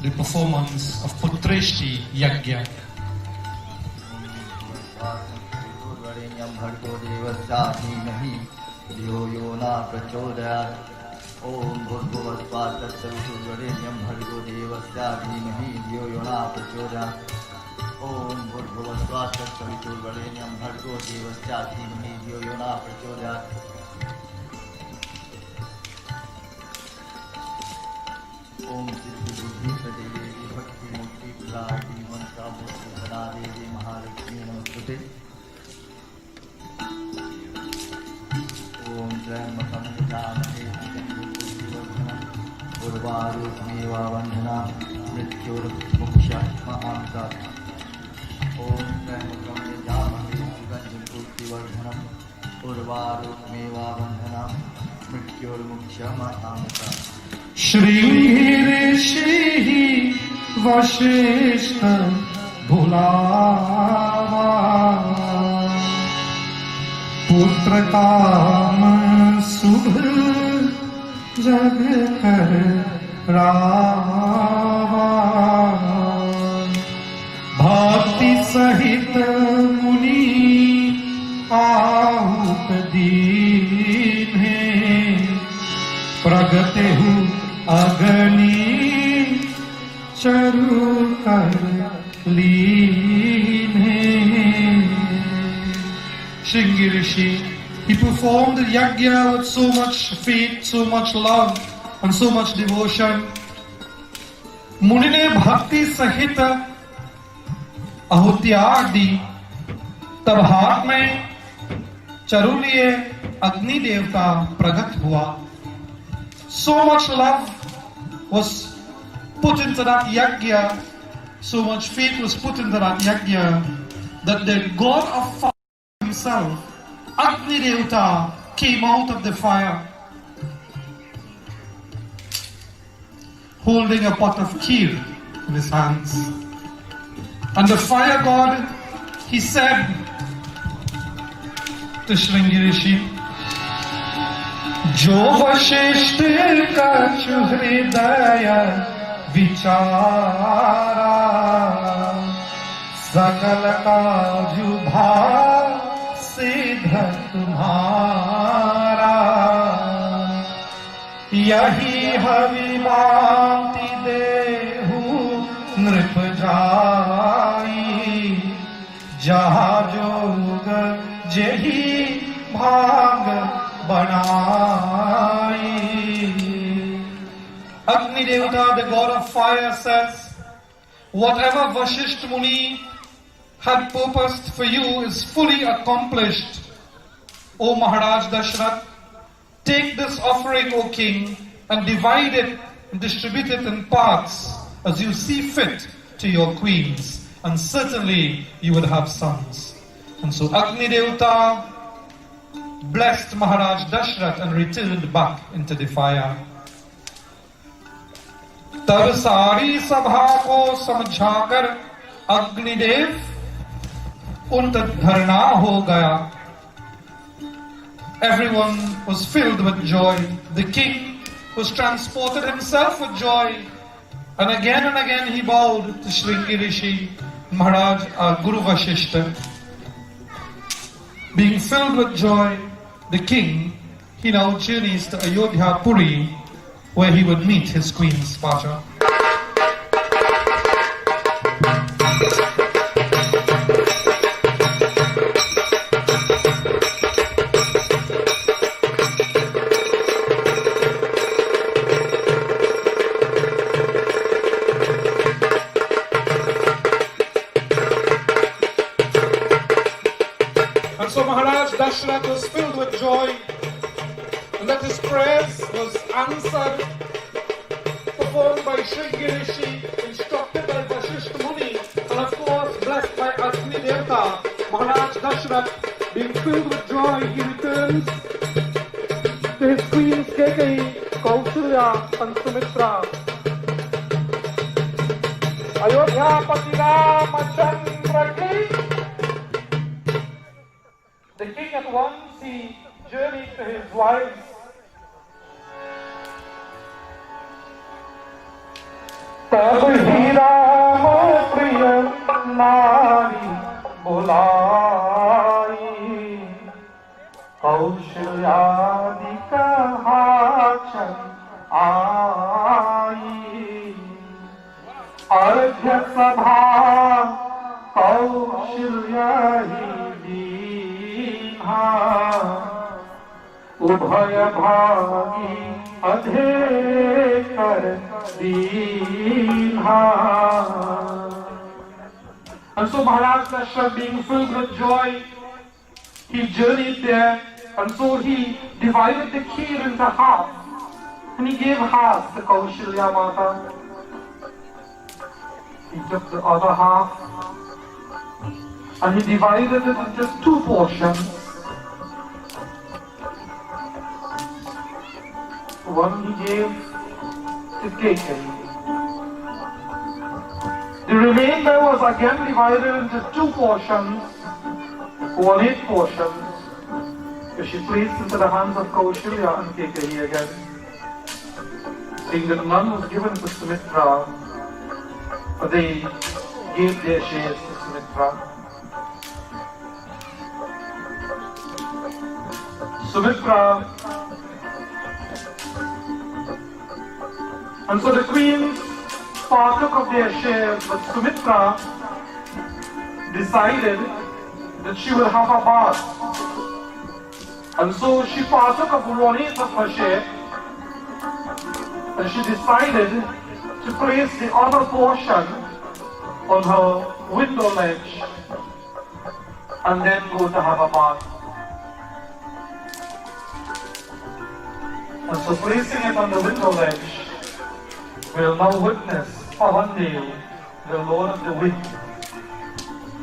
the performance of Putreshti Yajna. भर्गो देवस्या धीमहि धियो यो न प्रचोदयात् ओम भूर्भुवस्सुः तत्सवितुर्वरेण्यं भर्गो देवस्या धीमहि धियो यो न प्रचोदयात् ओम भूर्भुवस्सुः तत्सवितुर्वरेण्यं भर्गो देवस्या धीमहि धियो यो न प्रचोदयात् ओम सिद्धि बुद्धि प्रदे देवी भक्ति मुक्ति प्रदायिनी मनसा मूर्ति सदा देवी महालक्ष्मी नमस्ते। ओम त्र्यंबकं यजामहे सुगन्धिपुष्टिवर्धनम् उर्वारुकमेवा वन्दना मृत्युर्मुक्षमामृतात् ओम त्र्यंबकं यजामहे सुगन्धिपुष्टिवर्धनम् उर्वारुकमेवा वन्दना मृत्युर्मुक्षमामृतात्। Shringi Rishi Vasishtha Bhulava Putra Kam Subh Jag Kar Rava Bhakti Sahit Muni Ahut Deene Pragate Hu Agni Charu Kar Leene. Shringi Rishi, he performed the yajna with so much faith, so much love, and so much devotion. Muni ne bhakti sahita ahutya di, तब हाथ में चारू लिए अग्नि देवता प्रकट हुआ. So much love was put into that yajna, so much faith was put into that yajna, that the god of fire himself, Agni Devta, came out of the fire holding a pot of kheer in his hands. And the fire god, he said to Shringi Rishi, जो वशिष्ठ कछ हृदय विचारा सकल काजु भाव सिद्ध तुम्हारा यही हविमाति देहु नृप जाई जहाँ जोग जेहि भाग बनाई. Agni Devta, the god of fire, says, whatever Vasishtha Muni had purposed for you is fully accomplished. O Maharaj Dashrath, take this offering, O king, and divide it and distribute it in parts as you see fit to your queens, and certainly you would have sons. And so Agni Devta blessed Maharaj Dashrath and returned back into the fire. तब सारी सभा को समझाकर अग्निदेव उन तक धरना हो गया. Everyone was filled with joy. The king was transported himself with joy. And again he bowed to Shringi Rishi, Maharaj, Guru Vasishta. Being filled with joy, the king, he now journeys to Ayodhya Puri, where he would meet his queen Spacha. And so Maharaj Dashrath was filled with joy, and that his prayers was answered, performed by Shringi Rishi, instructed by Vasishta Muni, and of course blessed by Agni Devta. Maharaj Dashrath, being filled with joy, he returns to his queens Kekai, Kausalya and Sumitra. Ayodhya Pati Ramachandra ki. The king at once he journeyed to his wives. तब ही राम प्रिय नारी बुलाई कौशल्यादि कहाचन आई अर्घ्य सभा कौशल्या उभय भागी अधेकर दीन्हा. And so Maharaj Dashrath, being filled with joy, he journeyed there, and so he divided the kheer into half, and he gave half to Kaushalya Mata. He took the other half and he divided it into just two portions. One he gave to Kekai. The remainder was again divided into two portions, 1/8 portions, which she placed into the hands of Kaushalya and Kekai again, seeing that none was given to Sumitra, but they gave their shares to Sumitra. Sumitra, and so the queens partook of their shares, but Sumitra decided that she will have a bath, and so she partook of 1/8 of her share, and she decided to place the other portion on her window ledge and then go to have a bath. And so placing it on the window ledge, we'll now witness Pavandev, the Lord of the Wind.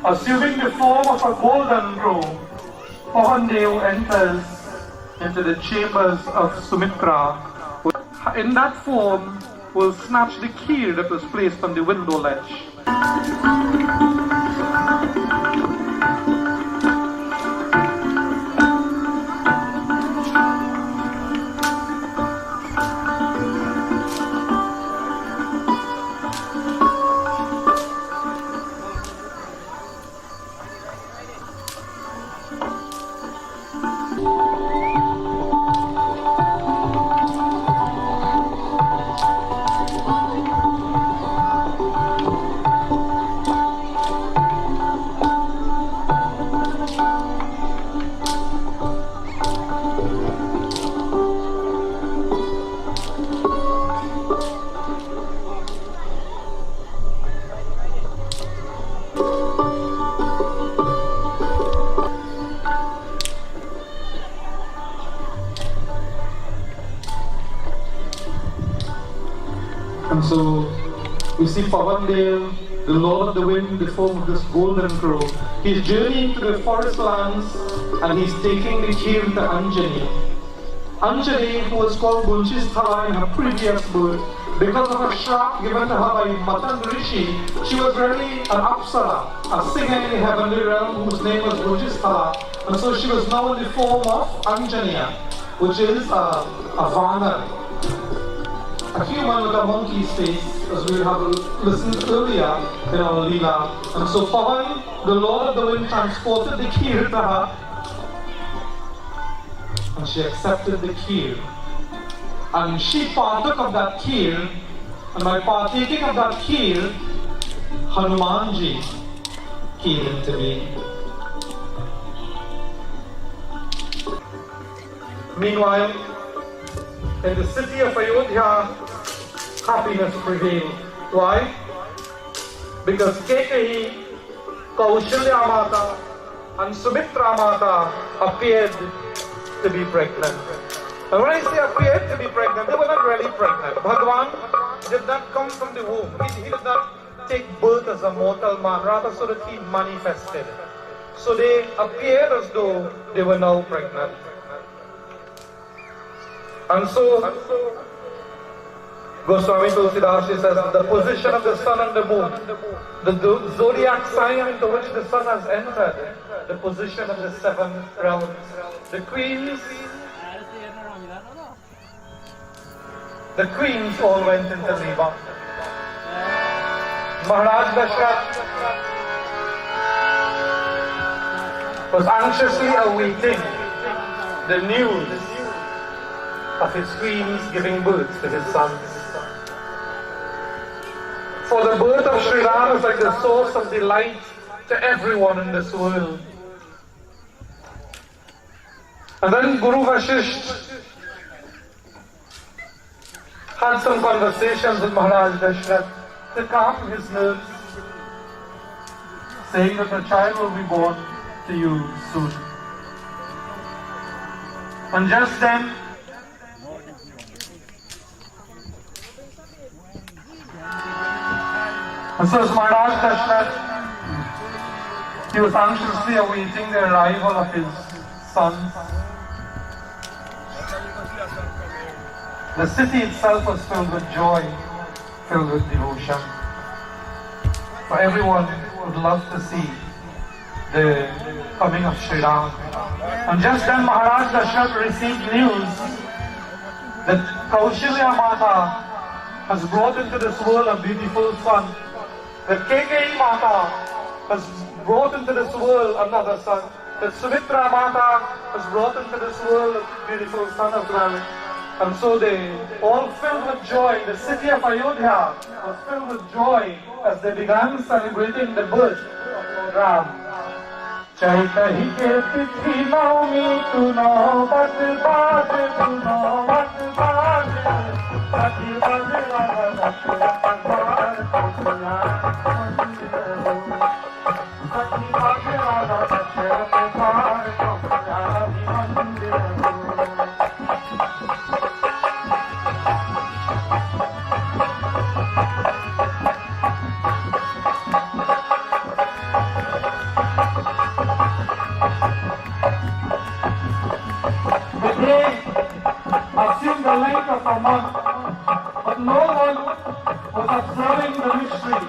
Assuming the form of a golden robe, Pavandev enters into the chambers of Sumitra. In that form, will snatch the key that was placed on the window ledge. And so we see Pavandev the Lord of the Wind in the form of this golden crow. He's journeying to the forest lands and he's taking the key to Anjani. Anjani, who was called Bunchisthala in her previous birth, because of a shrap given to her by Matan Rishi, she was really an Apsara, a singer in the heavenly realm whose name was Bunchisthala. And so she was now in the form of Anjaniya, which is a Vanar, a human with a monkey's face, as we have listened earlier in our Leela. And so Pavan, the Lord of the Wind, transported the kheer to her, and she accepted the kheer. And she partook of that kheer, and by partaking of that kheer, Hanumanji came into being. Meanwhile, in the city of Ayodhya, happiness prevailed. Why? Because Kekehi, Kaushalya Mata, and Sumitra Mata appeared to be pregnant. And when I say appeared to be pregnant, they were not really pregnant. Bhagavan did not come from the womb. He did not take birth as a mortal man, rather so that he manifested. So they appeared as though they were now pregnant. And so, Goswami Tulsidas says, the position of the sun and the moon, the zodiac sign into which the sun has entered, the position of the seven realms, the queens all went into labor. Maharaj Dashrath was anxiously awaiting the news of his queens giving birth to his sons. For the birth of Sri Ram is like the source of delight to everyone in this world. And then Guru Vasishtha had some conversations with Maharaj Dashrath to calm his nerves, saying that a child will be born to you soon. And just then, and so as Maharaj Dashrath, he was anxiously awaiting the arrival of his sons. The city itself was filled with joy, filled with devotion. For everyone would love to see the coming of Sri Ram. And just then Maharaj Dashrath received news that Kaushalya Mata has brought into this world a beautiful son. That Kekehi Mata has brought into this world another son. That Sumitra Mata has brought into this world a beautiful son as well. And so they all filled with joy. The city of Ayodhya was filled with joy as they began celebrating the birth of Ram. Chaitahi ke tithi naumi tu naubat baaj tu naubat baaj sati bajra lakshya pagwar kunya sati bajra lakshya pagwar kunya assumed the length of a month, but no one was observing the mystery.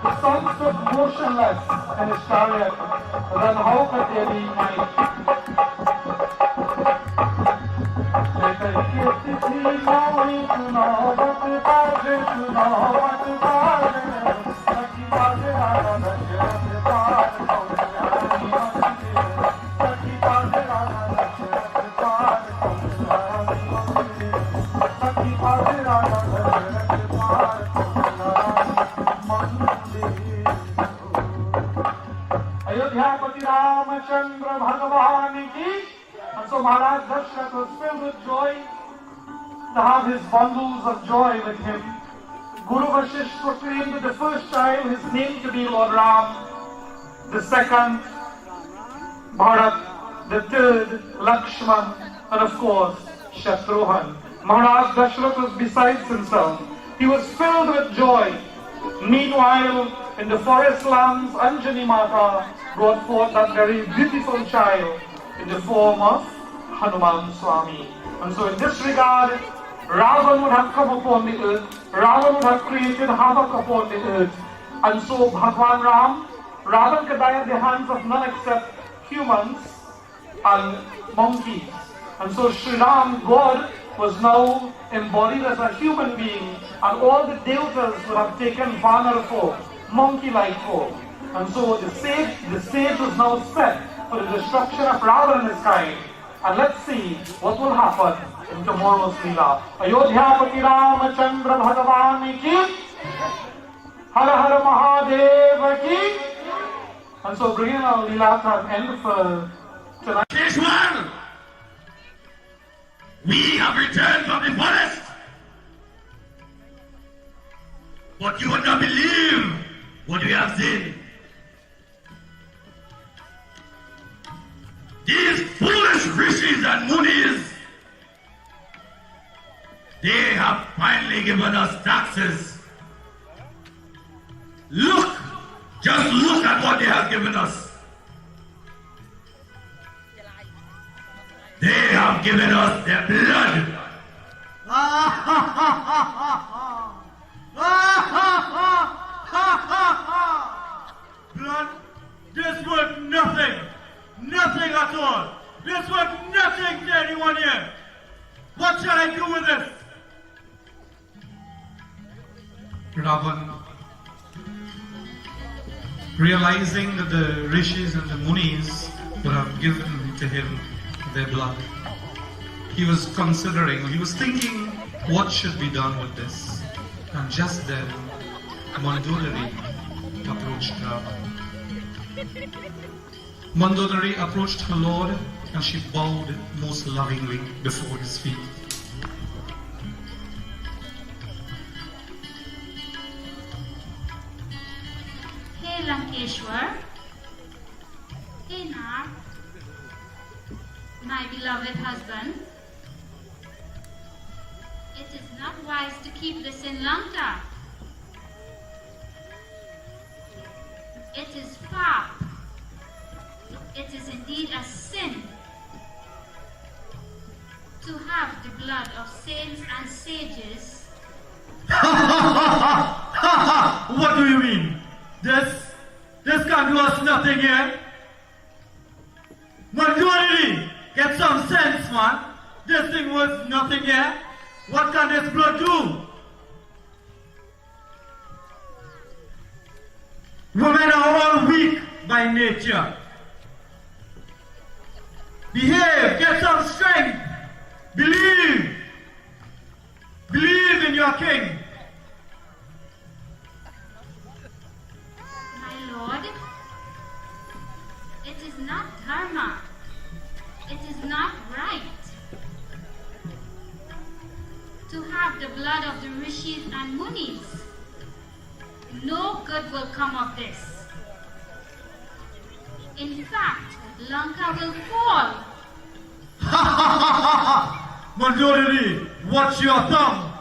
The sun stood motionless in his chariot, then how could there be night? Ayodhyapati Ramachandra Bhagavani ki. And so Maharaj Dashrath was filled with joy to have his bundles of joy with him. Guru Vasishtha proclaimed that the first child, his name to be Lord Ram, the second Bharat, the third Lakshman, and of course Shatrughan. Maharaj Dashrath was besides himself. He was filled with joy. Meanwhile, in the forest lands, Anjani Mata brought forth that very beautiful child in the form of Hanuman Swami. And so in this regard, Ravan would have come upon the earth, Ravan would have created havoc upon the earth. And so Bhagwan Ram, Ravan could die at the hands of none except humans and monkeys. And so Sri Ram, God, was now embodied as a human being, and all the devatas would have taken Vanar form, monkey-like form. And so the stage was now set for the destruction of Ravana and his kind. And let's see what will happen in tomorrow's Leela. Ayodhya Pati Ramachandra Bhagavan ki, Har Har Mahadev ki. And so bringing our Leela to an end for tonight. Keshwar, we have returned from the forest, but you would not believe what we have seen. These foolish rishis and munis, they have finally given us taxes. Look, just look at what they have given us. They have given us their blood. Blood? This worth nothing. Nothing at all. This worth nothing to anyone here. What shall I do with this? Ravan, realizing that the rishis and the munis would have given to him their blood, he was considering, he was thinking what should be done with this. And just then, Mandodari approached Ravan. Mandodari approached her lord and she bowed most lovingly before his feet. Hey Lankeshwar, hey Nar, my beloved husband, it is not wise to keep this in Lanka. It is foul. It is indeed a sin to have the blood of saints and sages. What do you mean? This can't do us nothing here. Mandodari, get some sense, man. This thing was nothing here. What can this blood do? Women are all weak by nature. Behave, get some strength. Believe. Believe in your king. My lord, it is not dharma. It is not right to have the blood of the rishis and munis. No good will come of this. In fact, Lanka will fall. Mandodari, watch your tongue.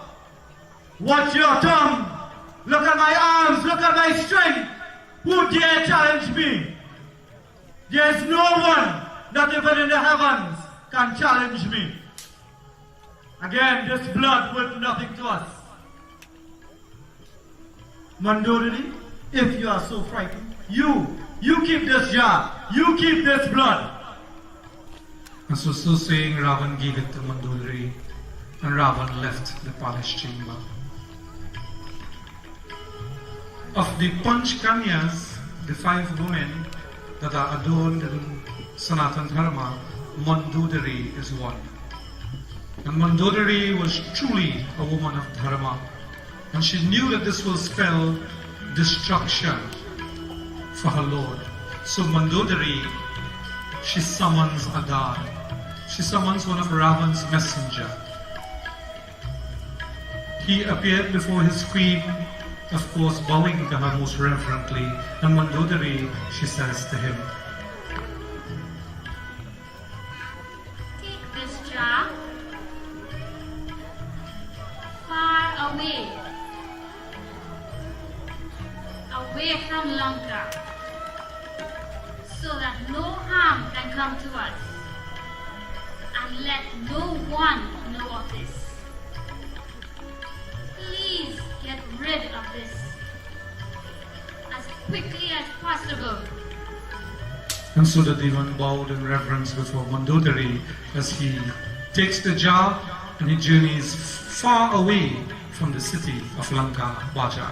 Watch your tongue. Look at my arms. Look at my strength. Who dare challenge me? There's no one, not even in the heavens, can challenge me. Again, this blood worth nothing to us. Mandodari, if you are so frightened, you keep this jar. You keep this blood. And so saying, Ravan gave it to Mandodari, and Ravan left the palace chamber. Of the Panch Kanyas, the 5 women that are adorned in Sanatan Dharma, Mandodari is one. And Mandodari was truly a woman of Dharma, and she knew that this will spell destruction for her lord. So Mandodari, she summons Adar. She summons one of Ravan's messenger. He appeared before his queen, of course bowing to her most reverently, and Mandodari, she says to him, Take this jar far away away from Lanka, so that no harm can come to us, and let no one know of this. Please get rid of this as quickly as possible. And so the Divan bowed in reverence before Mandodari as he takes the jar and he journeys far away from the city of Lanka, Baja.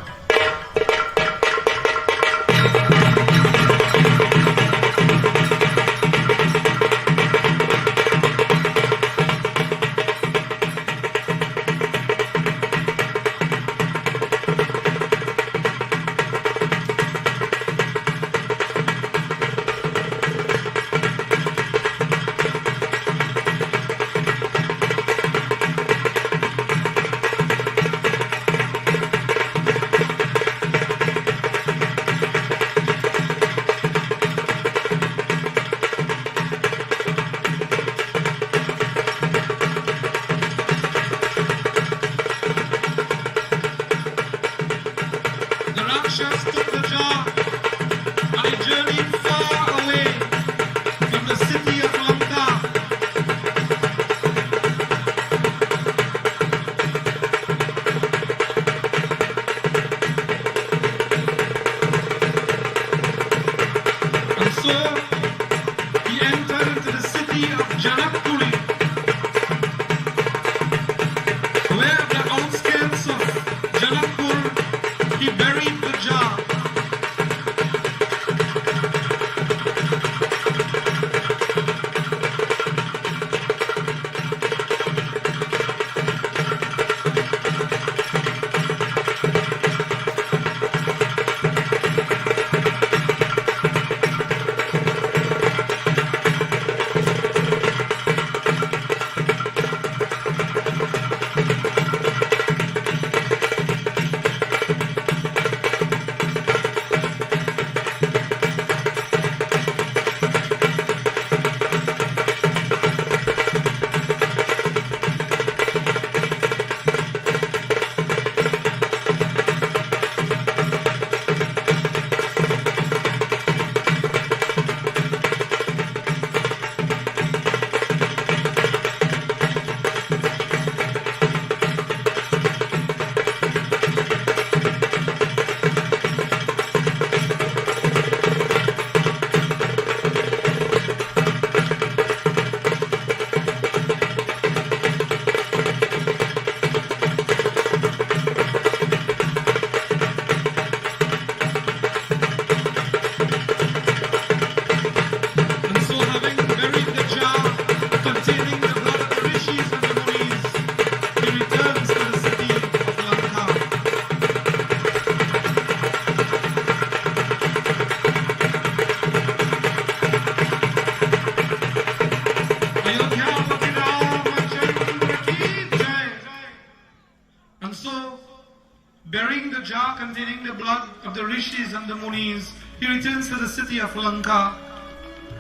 Containing the blood of the rishis and the munis, he returns to the city of Lanka,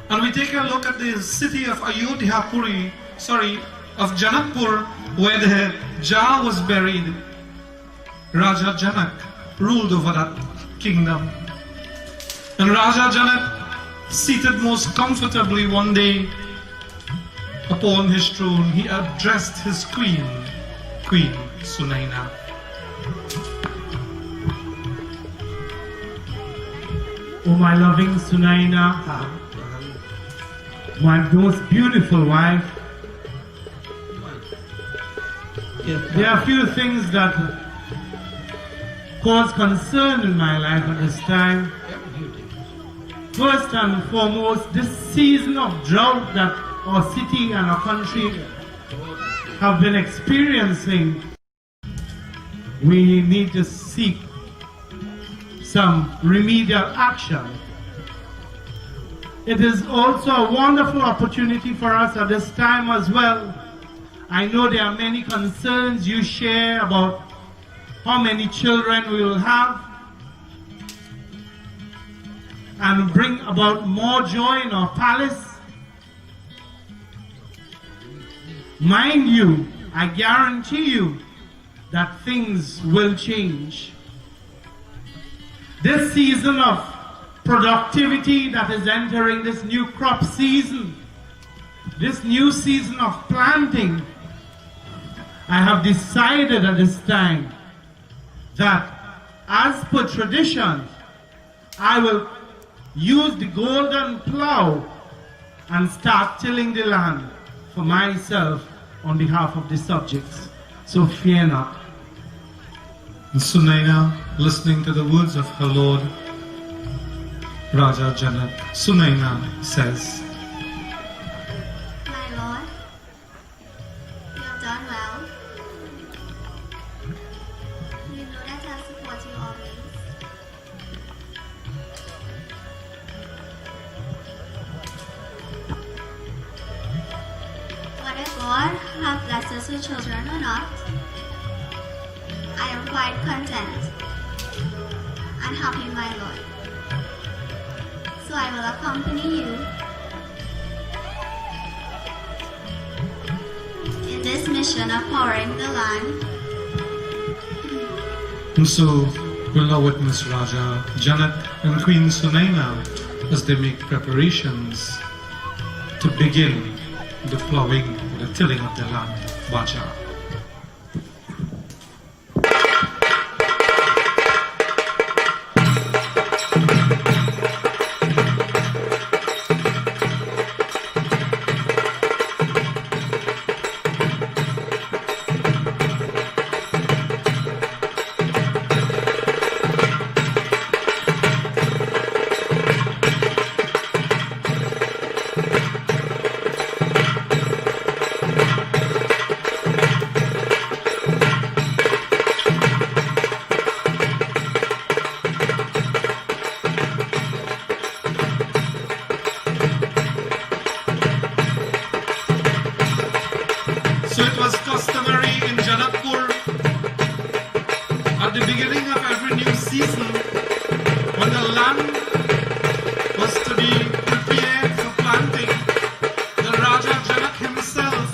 and we take a look at the city of Ayodhya of Janakpur, where the Jar was buried. Raja Janak ruled over that kingdom, and Raja Janak, seated most comfortably one day upon his throne, he addressed his Queen Sunaina. Oh, my loving Sunaina, my most beautiful wife, there are a few things that cause concern in my life at this time. First and foremost, this season of drought that our city and our country have been experiencing, we need to seek some remedial action. It is also a wonderful opportunity for us at this time as well. I know there are many concerns you share about how many children we will have and bring about more joy in our palace. Mind you, I guarantee you that things will change. this season of productivity that is entering this new crop season, this new season of planting, I have decided at this time that as per tradition, I will use the golden plow and start tilling the land for myself on behalf of the subjects. So fear not. And Sunaina, listening to the words of her lord, Raja Janak, Sunaina says, My lord, you have done well. You know that I'll support you always. Whether God have blessed us with children or not, I am quite content and happy, my lord. So I will accompany you in this mission of powering the land. and so we'll now witness Raja Janak and Queen Sunaina as they make preparations to begin the plowing, the tilling of the land, Bacha. So it was customary in Janakpur at the beginning of every new season, when the land was to be prepared for planting, the Raja Janak himself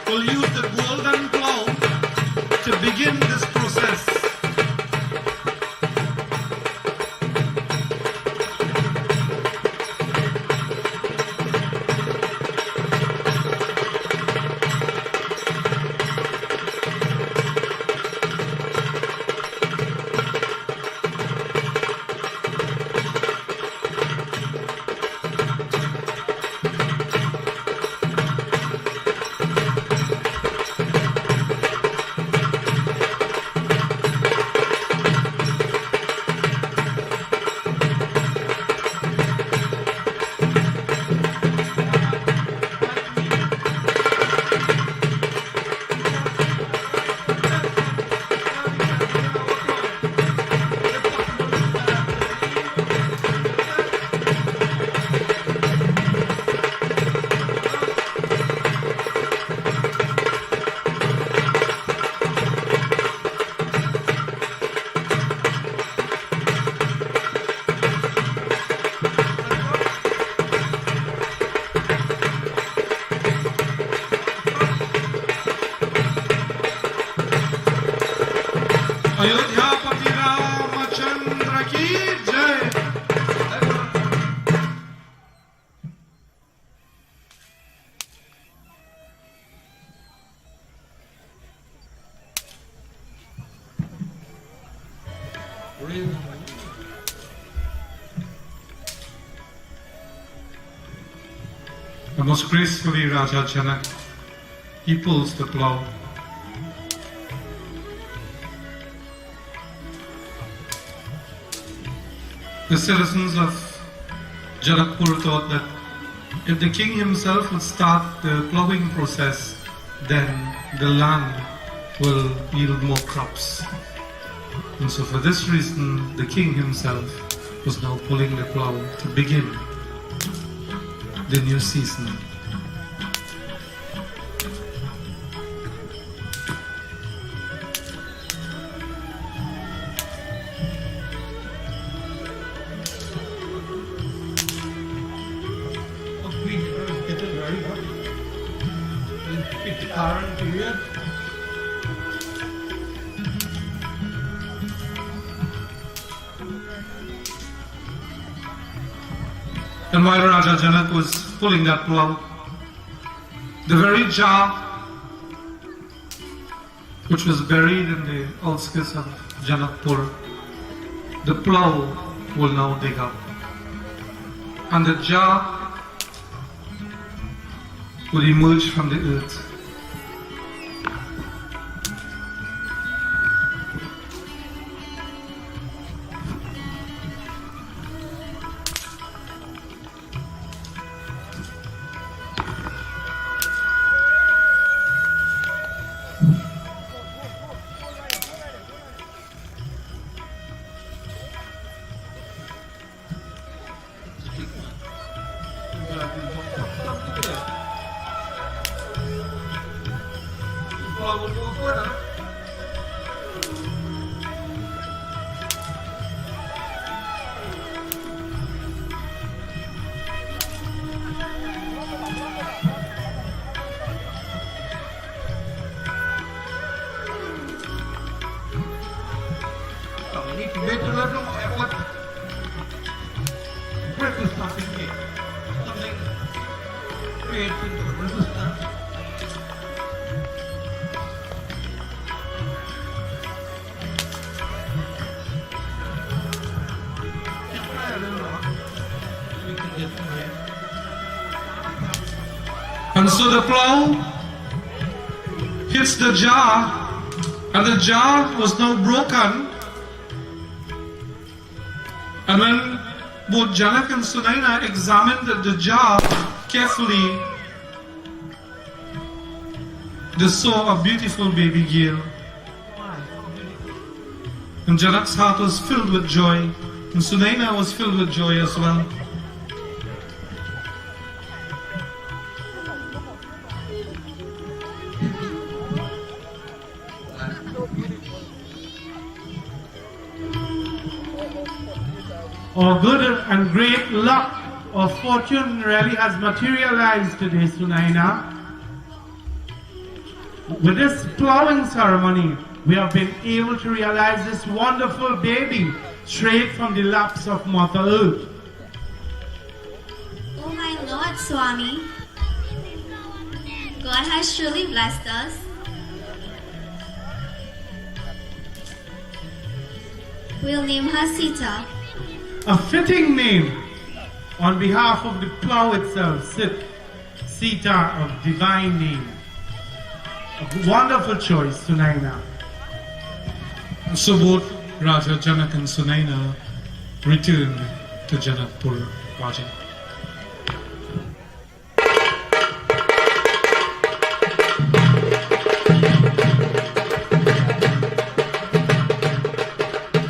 will use the golden plow to begin this process. Ayodhya Pati Ramachandra ki jai. And most gracefully Raja Janak, he pulls the plow. The citizens of Janakpur thought that if the king himself would start the plowing process, then the land will yield more crops. And so for this reason, the king himself was now pulling the plow to begin the new season. Current period. And while Raja Janak was pulling that plough, the very jar which was buried in the outskirts of Janakpur, the plough will now dig up. And the jar will emerge from the earth. And so the plough hits the jar, and the jar was now broken. And when both Janak and Sunaina examined the jar carefully, they saw a beautiful baby girl. And Janak's heart was filled with joy, and Sunaina was filled with joy as well. Our good and great luck or fortune really has materialized today, Sunaina. With this plowing ceremony, we have been able to realize this wonderful baby straight from the laps of Mother Earth. Oh my Lord, Swami. God has truly blessed us. We'll name her Sita. A fitting name on behalf of the plow itself, Sita, of divine name. A wonderful choice, Sunaina. So both Raja Janak and Sunaina returned to Janakpur, Raja.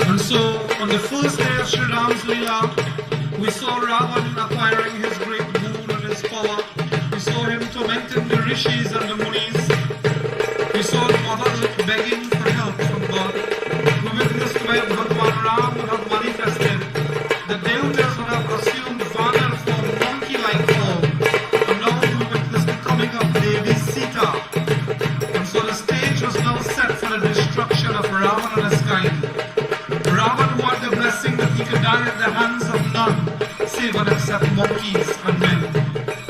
And so on the first day of Sri Ram's Leela, we saw Ravan acquiring his great boon and his power. We saw him tormenting the rishis and the munis. We saw the mothers begging for help from God. We witnessed where Bhagwan Ram would have manifested. The devatas would have assumed Vanar form, monkey-like form. And now we witnessed the coming of Devi Sita. And so the stage was now set for the destruction of Ravan and his kind. Ravan wanted the blessing that he could die at the hands of none, save and except monkeys and men.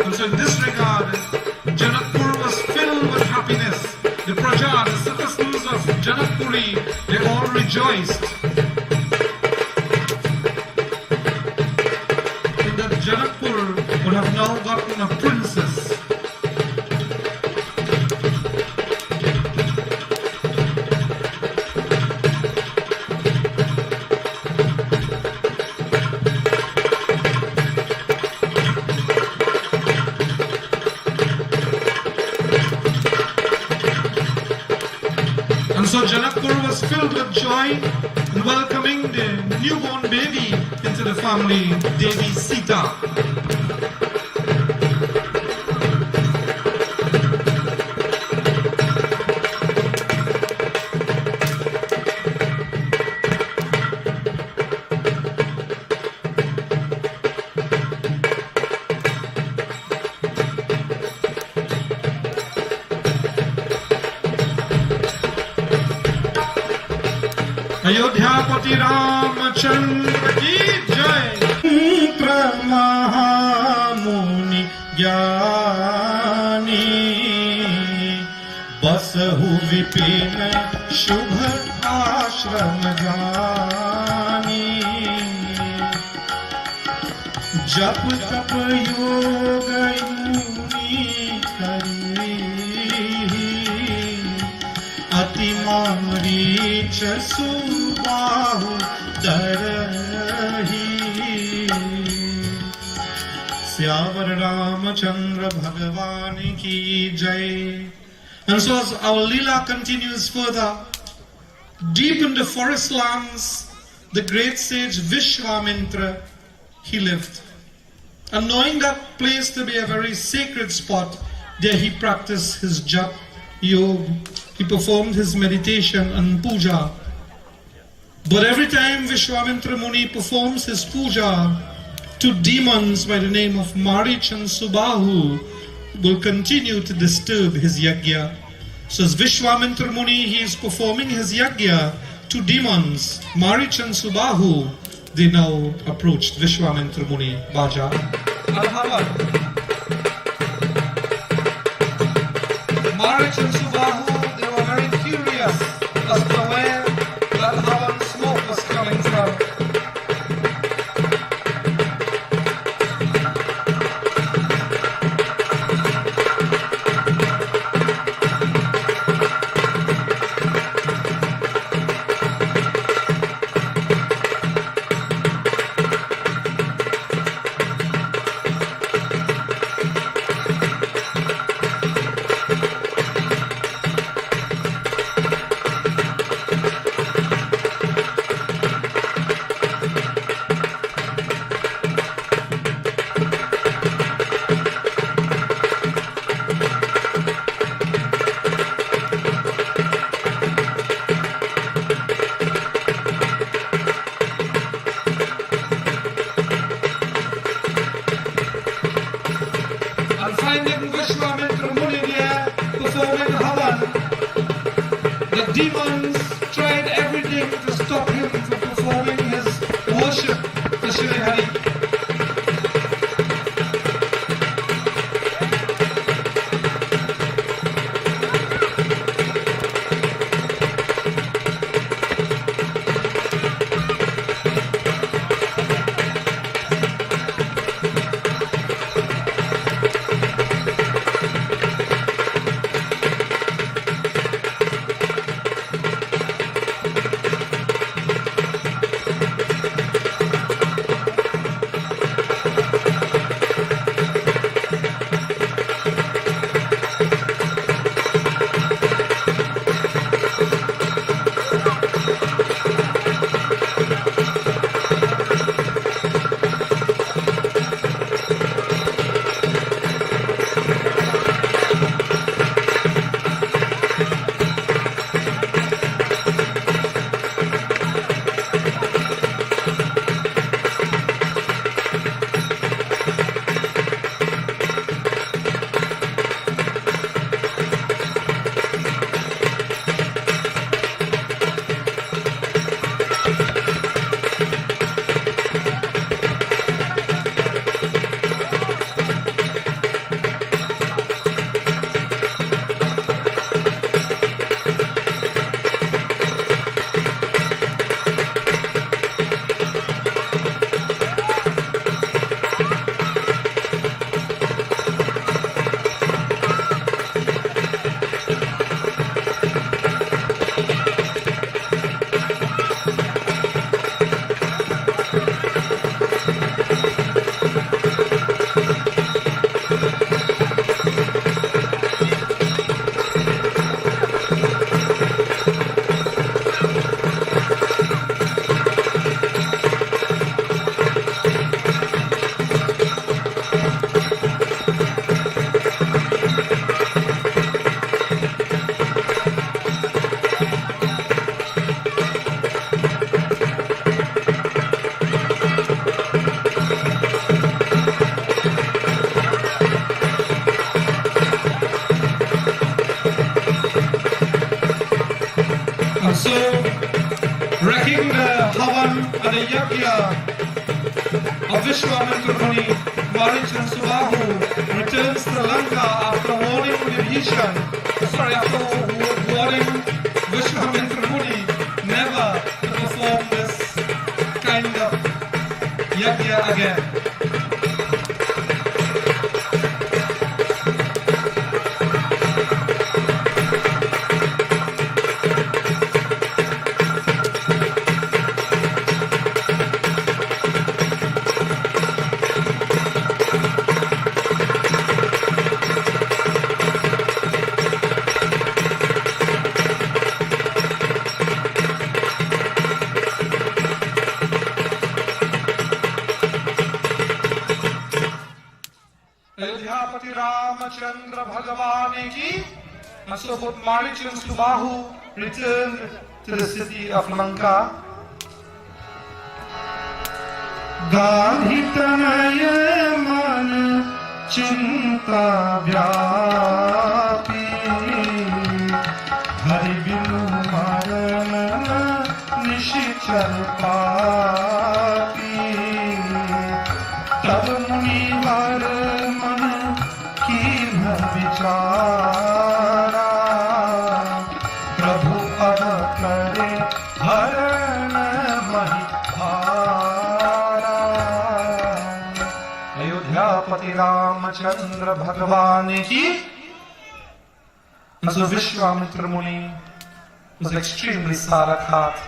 And so in this regard, Janakpur was filled with happiness. The Praja, the citizens of Janakpuri, they all rejoiced. In that Janakpur would have now gotten a princess. So Janakpur was filled with joy in welcoming the newborn baby into the family, Devi Sita. Ayodhya Pati Ram Ramchandra की जय। मंत्र महामुनि ज्ञानी बसहु विपिन शुभ आश्रम जानी। जप तप योग मुनि करी अति मामरीच सुबाहु दरही। सियावर रामचंद्र भगवान की जय। And so as our Leela continues further, deep in the forest lands, the great sage Vishwamitra, he lived. And knowing that place to be a very sacred spot, there he practiced his jap, yoga, he performed his meditation and puja. But every time Vishwamitra Muni performs his puja, two demons by the name of Marich and Subahu will continue to disturb his yajna. So as Vishwamitra Muni, he is performing his yajna, two demons, Marich and Subahu, they now approached Vishwamitra Muni, Baja. Marich and Subahu, they were very curious as to where that Havan smoke was coming from. The demons tried everything to stop him from performing his worship to Shri Hari. Havan and the Yajna of Vishwamitra Muni, Marichan Subahu returns to Lanka after warning Vishwamitra Muni never to perform this kind of yajna again. Ayodhyapati Ramachandra Bhagavan ki, and so both Marich and Subahu returned to the city of Lanka. Gadhitanaya man chinta vyapi, Hari binu marana nishichar papi, tab muni var man कीन विचारा प्रभु अब करे हरण महिधारा अयोध्यापति रामचंद्र भगवान की. And so Vishwamitra Muni was extremely sad at heart.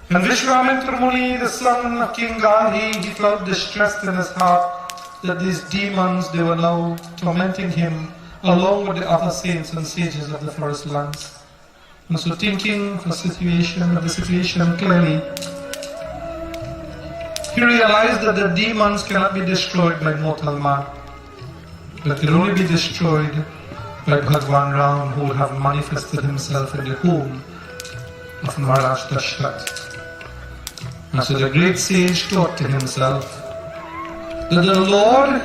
And Vishwamitra Muni, the son of King Gandhi, he felt distressed in his heart that these demons, they were now tormenting him along with the other saints and sages of the forest lands. And so thinking of the situation clearly, he realized that the demons cannot be destroyed by mortal man, but can only be destroyed by Bhagwan Ram, who would have manifested himself in the home of Maharaj Dashrath. And so the great sage thought to himself that the Lord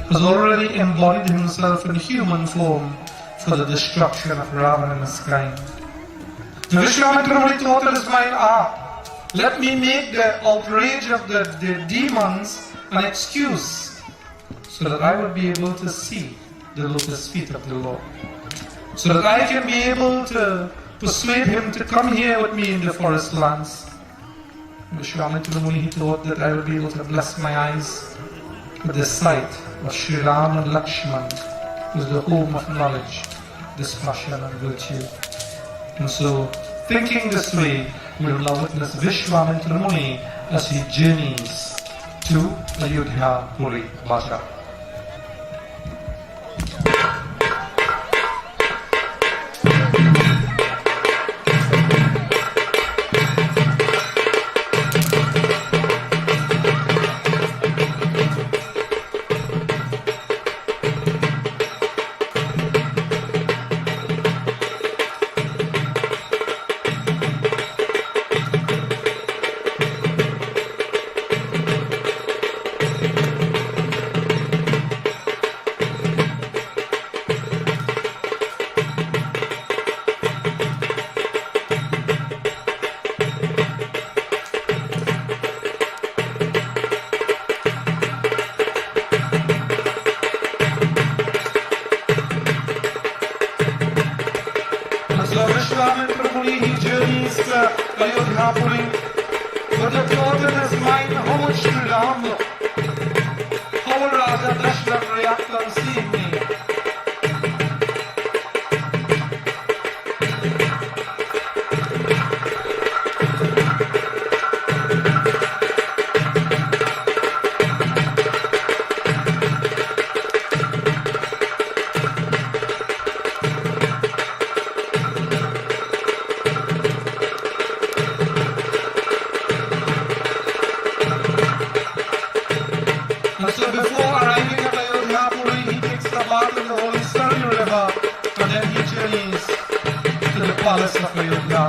has already embodied himself in human form for the destruction of Ravana and his kind. Now Vishwamitra Muni thought in his mind, let me make the outrage of the demons an excuse so that I will be able to see the lotus feet of the Lord. So that I can be able to persuade him to come here with me in the forest lands. Vishwamitra Muni, he thought that I will be able to bless my eyes with the sight of Sri Ram and Lakshman, who is the home of knowledge, dispassion and virtue. And so, thinking this way, we will now witness Vishwamitra Muni as he journeys to Ayodhya Puri Bhaja. Vishwamitra Muni, he journeys to Ayodhya Puri with the thought in his mind, how would Sri Ram, how will Raja Dashrath react on seeing me? So before arriving at Ayodhya Puri, he takes the bath in the holy Saryu river and then he journeys to the palace of Ayodhya.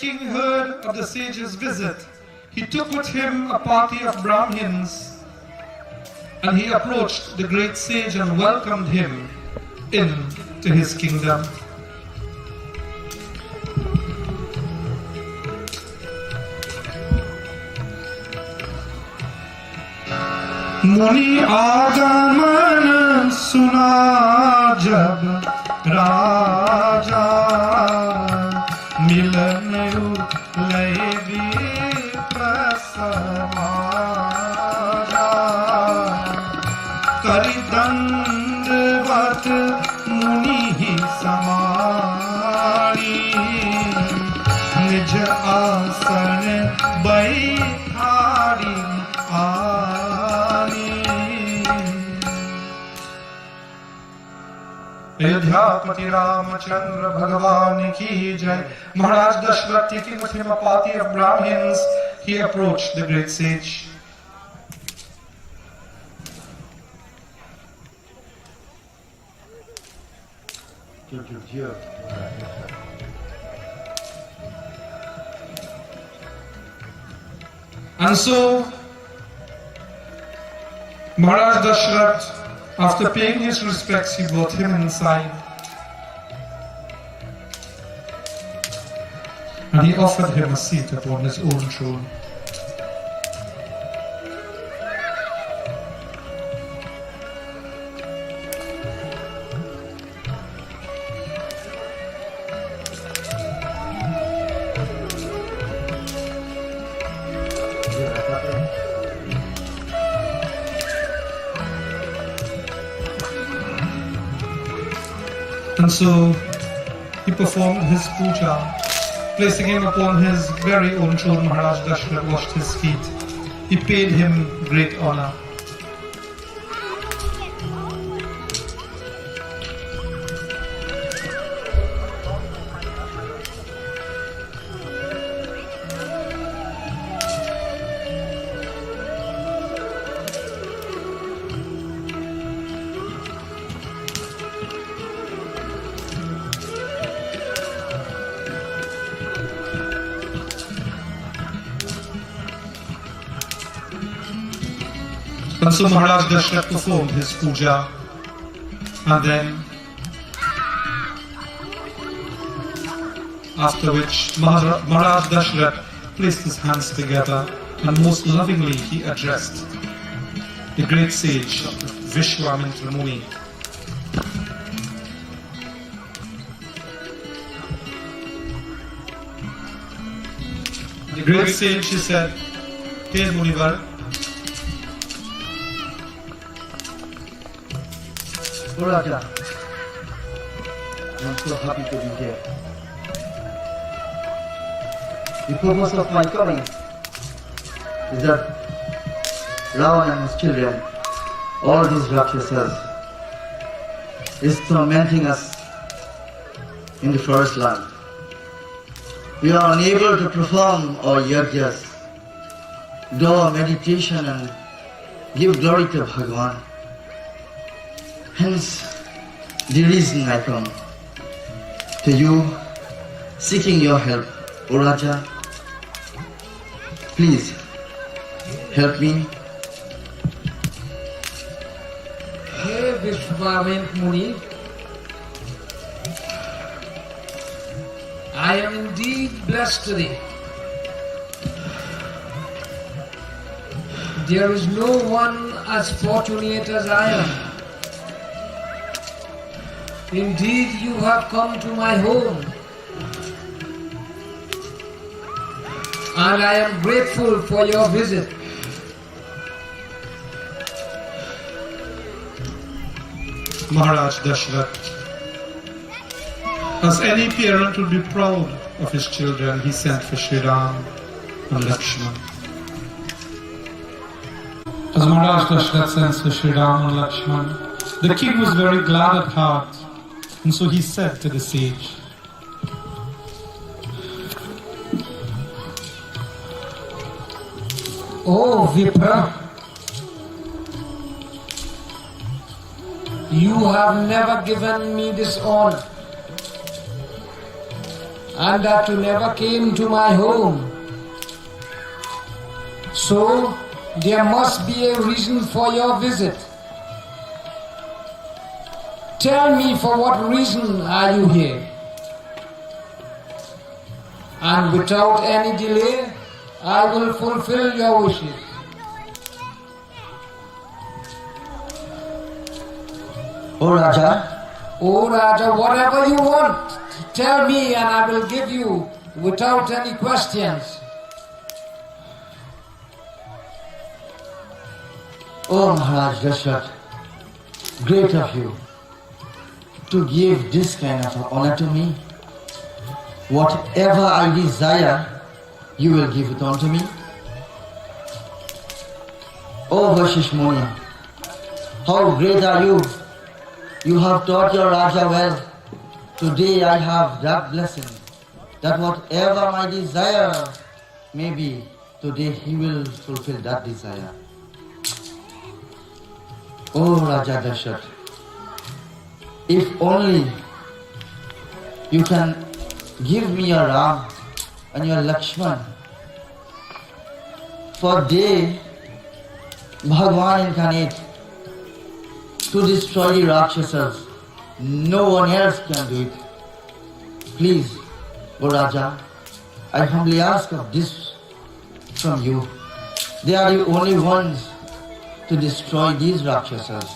king heard of the sage's visit, he took with him a party of Brahmins, and he approached the great sage and welcomed him into his kingdom. मुनि आगमन सुना जब राजा मिलन लय प्रसमाजा करि दंडवत मुनि ही समारी निज आसन बैठारी Ayodhya Ramchandra Bhagavan ki jai. Maharaj Dashrath, taking with him a party of Brahmins, he approached the great sage. And so Maharaj Dashrath, after paying his respects, he brought him inside and he offered him a seat upon his own throne. And so he performed his puja, placing him upon his very own throne. Maharaj Dashrath washed his feet. He paid him great honor. And so Maharaj Dashrath performed his puja, and then after which Maharaj Dashrath placed his hands together and most lovingly he addressed the great sage Vishwamitra Muni. The great sage, he said, "Hey Munivar, Raja, I'm so happy to be here. The purpose of my coming is that Ravan and his children, all these Rakshasas, is tormenting us in the forest land. We are unable to perform our yajnas, do our meditation and give glory to Bhagavan. Hence, the reason I come to you, seeking your help, O Raja. Please, help me. Hey Vishwamitra Muni, I am indeed blessed today. There is no one as fortunate as I am. Indeed, you have come to my home, and I am grateful for your visit. Maharaj Dashrath, as any parent would be proud of his children, he sent for Sri Ram and Lakshman. As Maharaj Dashrath sent for Sri Ram and Lakshman, the king was very glad at heart. And so he said to the sage, Oh Vipra, you have never given me this honor. and that you never came to my home. So, there must be a reason for your visit. Tell me, for what reason are you here? And without any delay, I will fulfill your wishes. Oh Raja, whatever you want, tell me and I will give you without any questions. Oh Maharaj Dashrath, great of you to give this kind of honor to me. Whatever I desire, you will give it unto me. Oh Vashish Muni, how great are you! You have taught your Raja well. Today I have that blessing, that whatever my desire may be, today he will fulfill that desire. Oh Raja Dashrath, if only you can give me your Ram and your Lakshman, for they, Bhagwan incarnate, to destroy the Rakshasas. No one else can do it. Please, O Raja, I humbly ask of this from you. They are the only ones to destroy these Rakshasas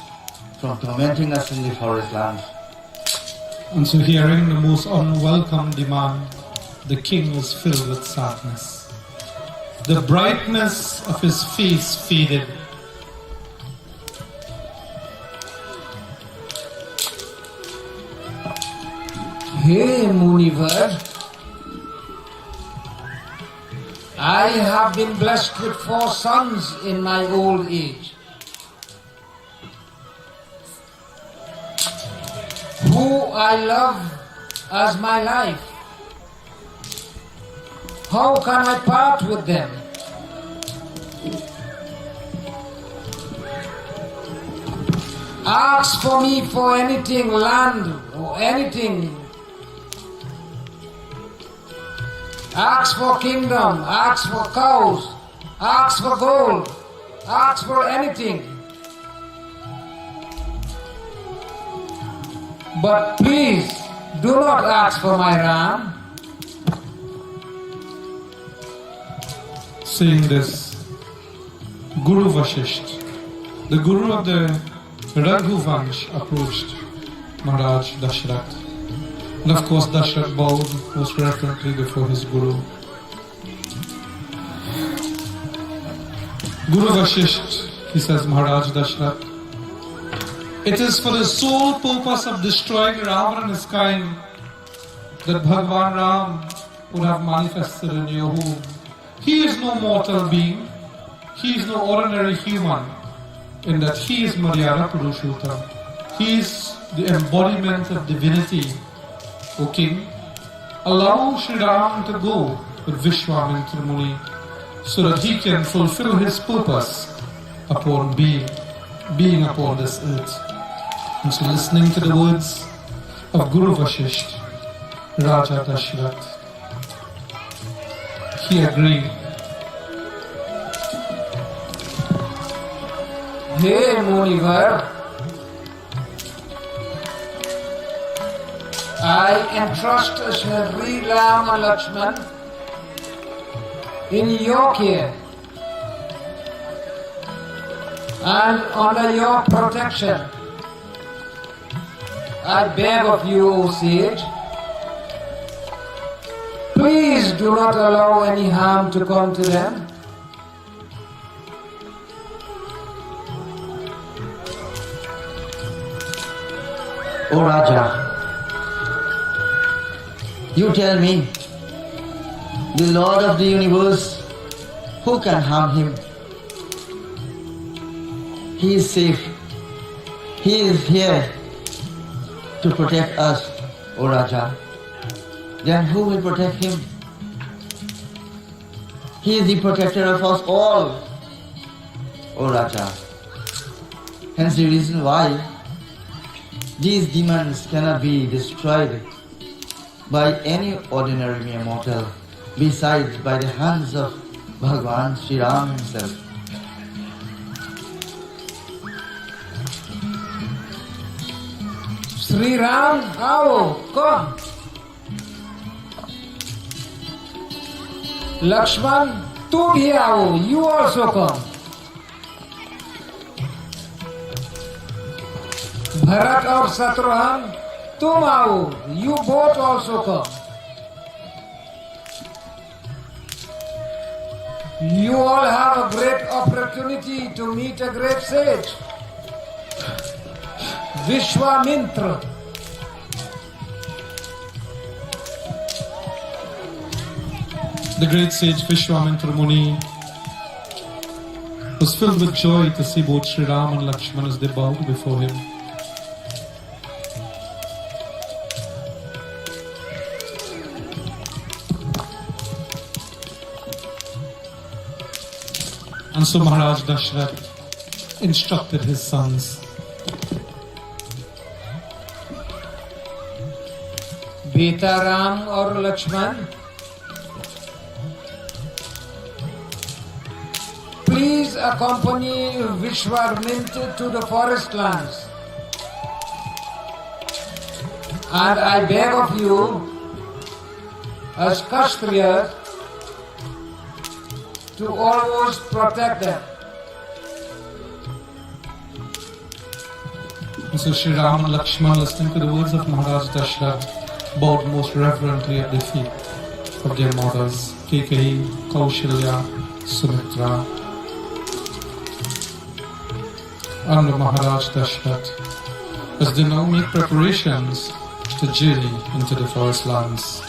from tormenting us in the forest lands. And so, hearing the most unwelcome demand, the king was filled with sadness. The brightness of his face faded. Hey Munivar, I have been blessed with 4 sons in my old age, who I love as my life. How can I part with them? Ask for me for anything, land or anything. Ask for kingdom, ask for cows, ask for gold, ask for anything. But please, do not ask for my Ram. Saying this, Guru Vashisht, the Guru of the Raghuvansh, approached Maharaj Dashrath. And of course, Dashrath bowed most reverently before his Guru. Guru Vashisht, he says, Maharaj Dashrath, it is for the sole purpose of destroying Ravana and his kind that Bhagwan Ram would have manifested in your home. He is no mortal being, he is no ordinary human, in that he is Maryada Purushottam. He is the embodiment of divinity. O King, allow Sri Ram to go with Vishwamitra Muni so that he can fulfill his purpose upon being upon this earth. And so, listening to the words of Guru Vashisht, Raja Dashrath, he agreed. Hey Munivar, I entrust Shri Ram and Lakshman in your care and under your protection. I beg of you, O sage, please do not allow any harm to come to them. O Raja, you tell me, the Lord of the universe, who can harm him? He is safe. He is here to protect us, O Raja. Then who will protect him? He is the protector of us all, O Raja. Hence the reason why these demons cannot be destroyed by any ordinary mere mortal, besides by the hands of Bhagavan Sri Ram himself. Sri Ram, आओ, come. Lakshman, तू भी आओ, you also come. Bharat और Shatrughan, तुम आओ, you both also come. You all have a great opportunity to meet a great sage, Vishwamitra. The great sage Vishwamitra Muni was filled with joy to see both Sri Ram and Lakshman as they bowed before him. And so Maharaj Dashrath instructed his sons. बेटा राम और Lakshman, please accompany Vishwamitra to the forest lands. And I beg of you, as Kshatriyas, to always protect them. And so Sri Ram and Lakshman, listening to the words of Maharaj Dashrath, bowed most reverently at the feet of their mothers, Kaikeyi, Kaushalya, Sumitra, and Maharaj Dashrath, as they now make preparations to journey into the forest lands.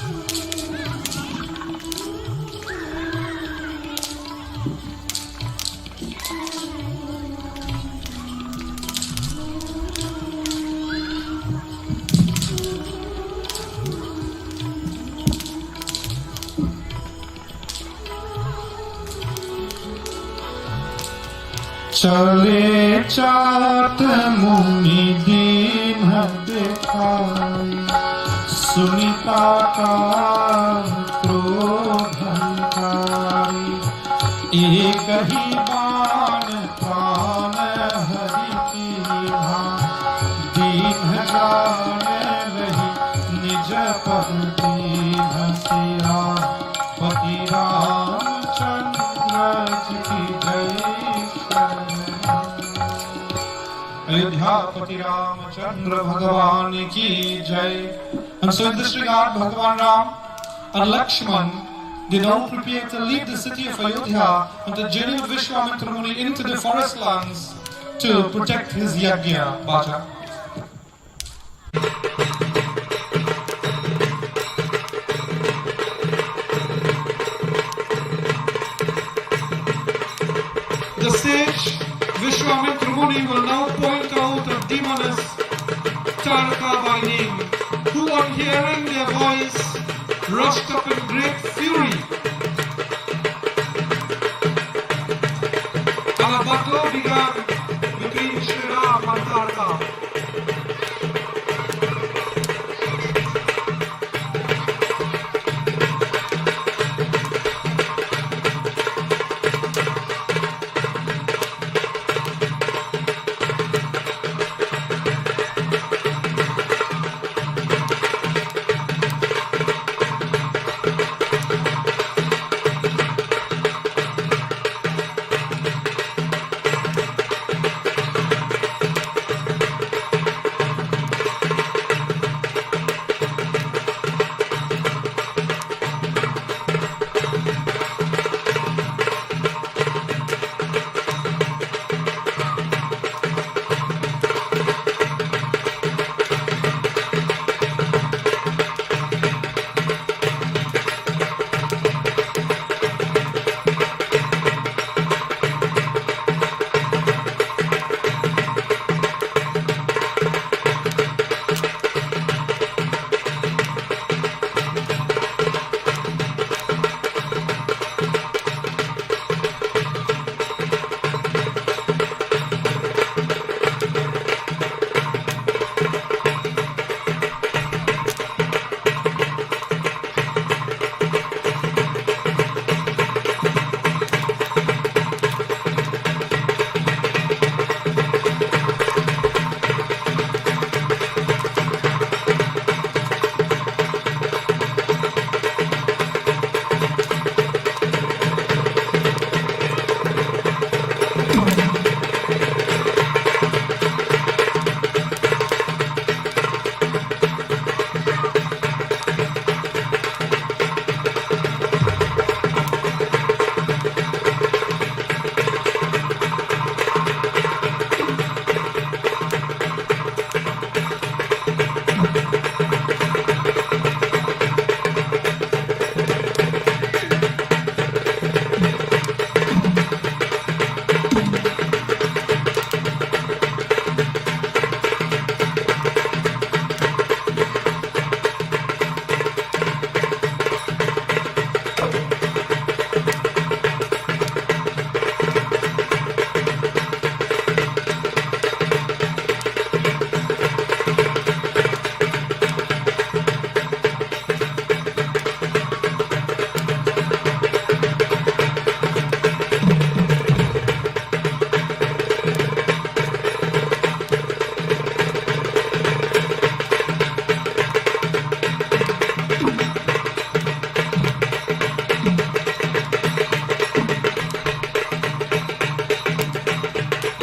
चले चात मुनि दीन दिखाई, सुनिता का क्रोधंकारी, एक ही बाण प्राण हरि की दीन जान रही निज पद दीन सिया पति रामचंद्र जी की जय। Ayodhya Ramchandra Bhagavan ki jai. And so in this regard, Bhagavan Ram and Lakshman, they now prepare to leave the city of Ayodhya and to journey with Vishwamitra Muni into the forest lands to protect his yajna bhaja. The sage Vishwamitra Muni will now point out a demoness, Taraka by name, who on hearing their voice rushed up in great fury. And a battle began between Sri Ram and Taraka.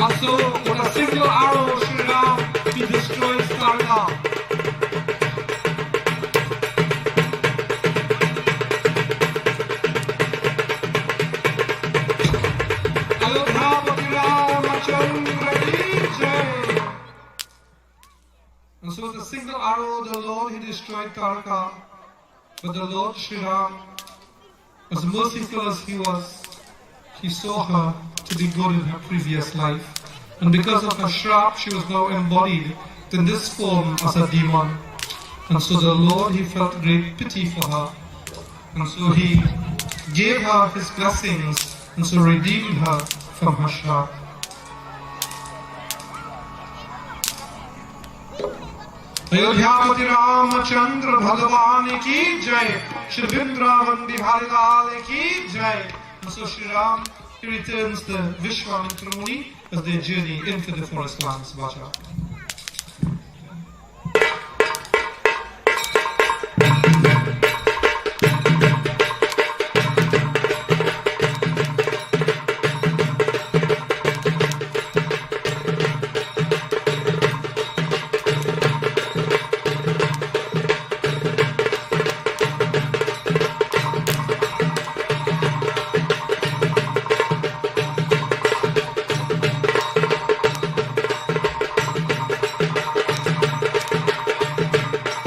Also, with a single arrow, Sri Ram, he destroys Tarka. And so with a single arrow, the Lord, he destroyed Tarka. But the Lord Sri Ram, as merciful as he was, he saw her to be good in her previous life. And because of her shrap, she was now embodied in this form as a demon. And so the Lord, he felt great pity for her. And so he gave her his blessings, and so redeemed her from her shrap. अयोध्यापति Ramchandra भगवान की जय, श्री वृंदावन बिहारी लाल की जय. And so Sri Ram, he returns the Vishwamitra Muni as they journey into the forest lands. Vaja.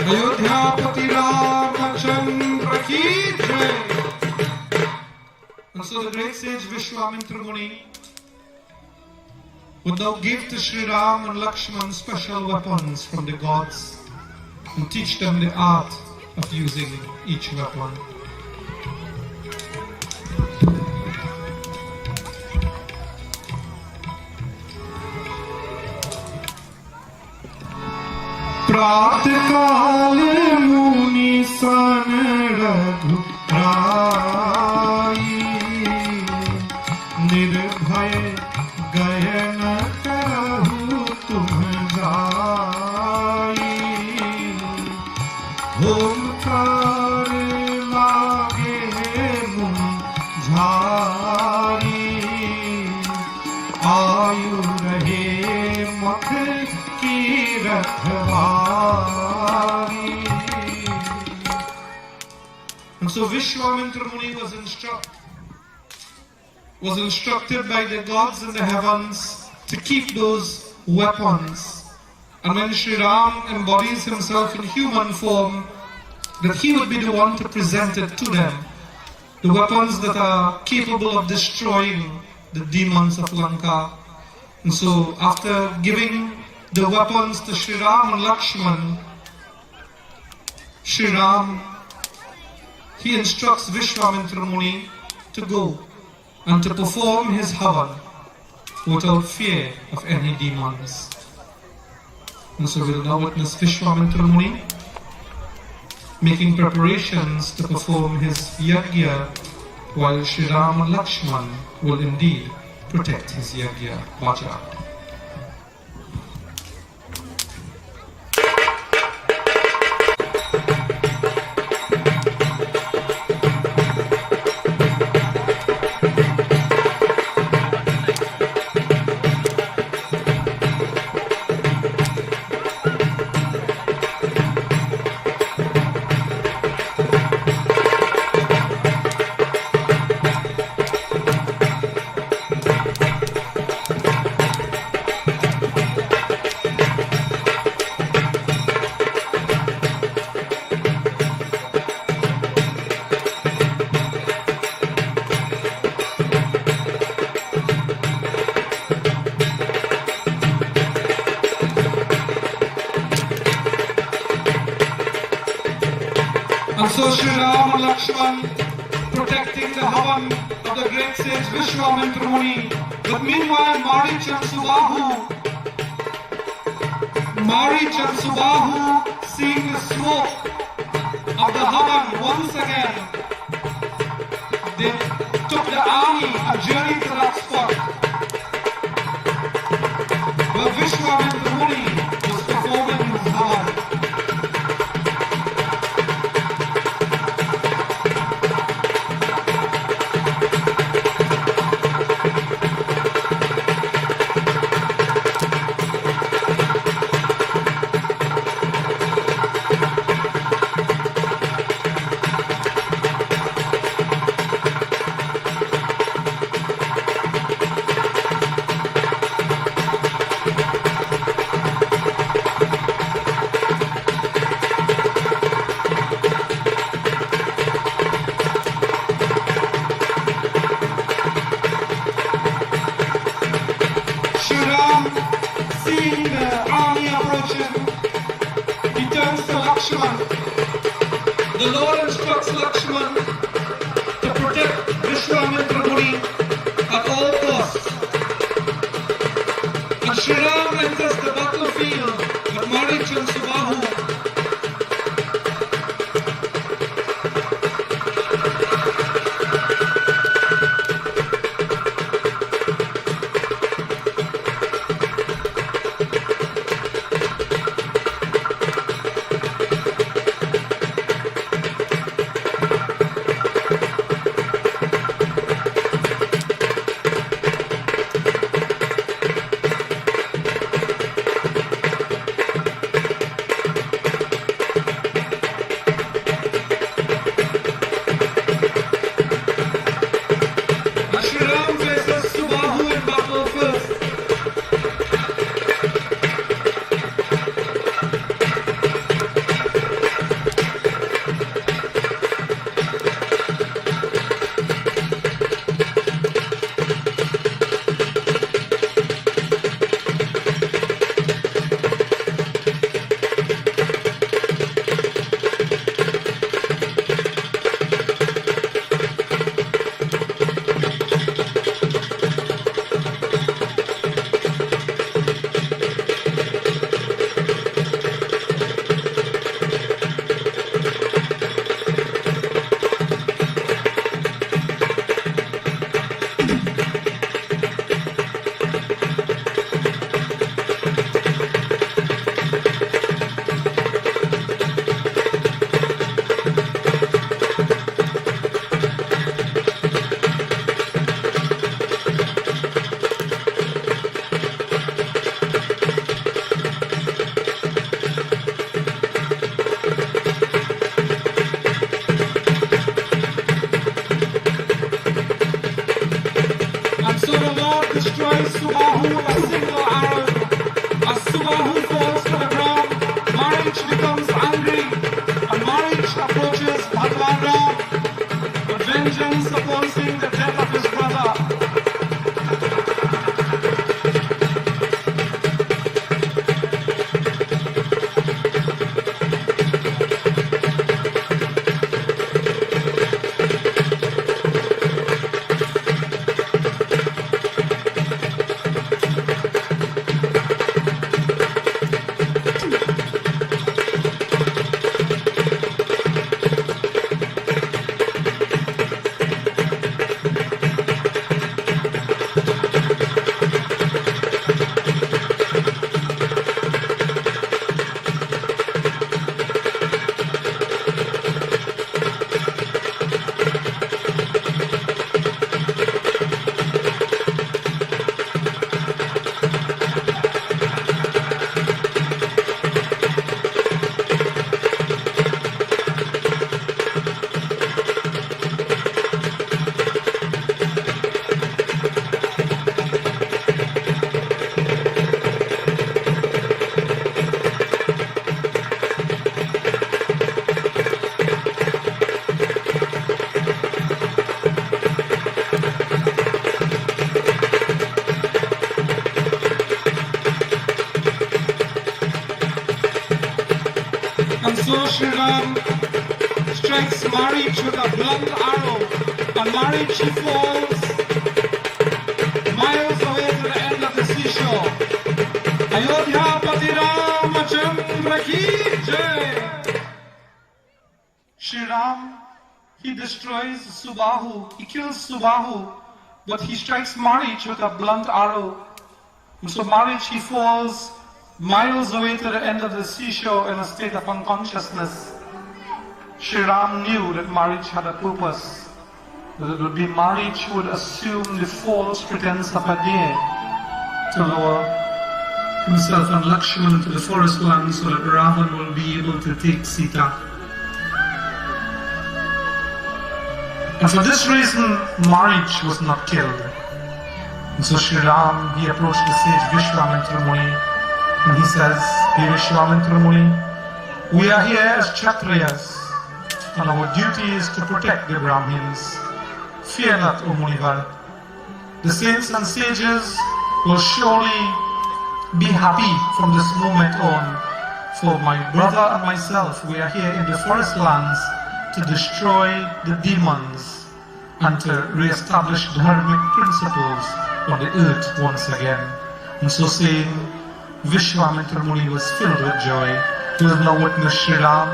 Ayodhyapati Ramachandra ki jai. And so the great sage Vishwamitra Muni would now give to Sri Ram and Lakshman special weapons from the gods and teach them the art of using each weapon. प्रातकाल मुनि सन रघुराई, निर्भय गयन करहु तुम जाई, ओंकार लागे मुंझारी, आयु रहे मख की रखवारी. And so Vishwamitra Muni was instructed by the gods in the heavens to keep those weapons. And when Sri Ram embodies himself in human form, that he would be the one to present it to them. The weapons that are capable of destroying the demons of Lanka. And so after giving the weapons to Sri Ram and Lakshman, Sri Ram, he instructs Vishwamitra Muni to go and to perform his havan without fear of any demons. And so we'll now witness Vishwamitra Muni making preparations to perform his yajna, while Sri Ram and Lakshman will indeed protect his yajna. Vaja. And so Sri Ram and Lakshman protecting the havan of the great sage Vishwamitra Muni. But meanwhile Marich and Subahu, seeing the smoke of the havan once again, they took the army and journeyed to that spot where Vishwamitra Muni was performing his havan. Ram, seeing the army approaching, he turns to Lakshman. The Lord instructs Lakshman to protect Vishwamitra Muni at all costs. And Shri Ram enters the battlefield with Marich and Subahu. destroys Subahu with a single arrow. As Subahu falls to the ground, Marich becomes angry, and Marich approaches Bhagwan Ram with vengeance upon seeing the death of his brother. So Shri Ram strikes Marich with a blunt arrow, and Marich he falls miles away to the end of the seashore. Ayodhya Pati Ramachandra ki jai. Shri Ram, he destroys Subahu, he kills Subahu, but he strikes Marich with a blunt arrow. And so Marich he falls miles away to the end of the seashore in a state of unconsciousness. Shri Ram knew that Marich had a purpose, that it would be Marich who would assume the false pretense of a deer to lure himself and Lakshman to the forest land so that Ravan will be able to take Sita. And for this reason, Marich was not killed. And so Shri Ram, he approached the sage Vishwamitra Muni, and he says, "Hey Vishwamitra Muni, we are here as Kshatriyas, and our duty is to protect the Brahmins. Fear not, O Munivar. The saints and sages will surely be happy from this moment on. For my brother and myself, we are here in the forest lands to destroy the demons and to re-establish dharmic principles on the earth once again. And so saying, Vishwamitra Muni was filled with joy. He was now witnessed Sri Ram,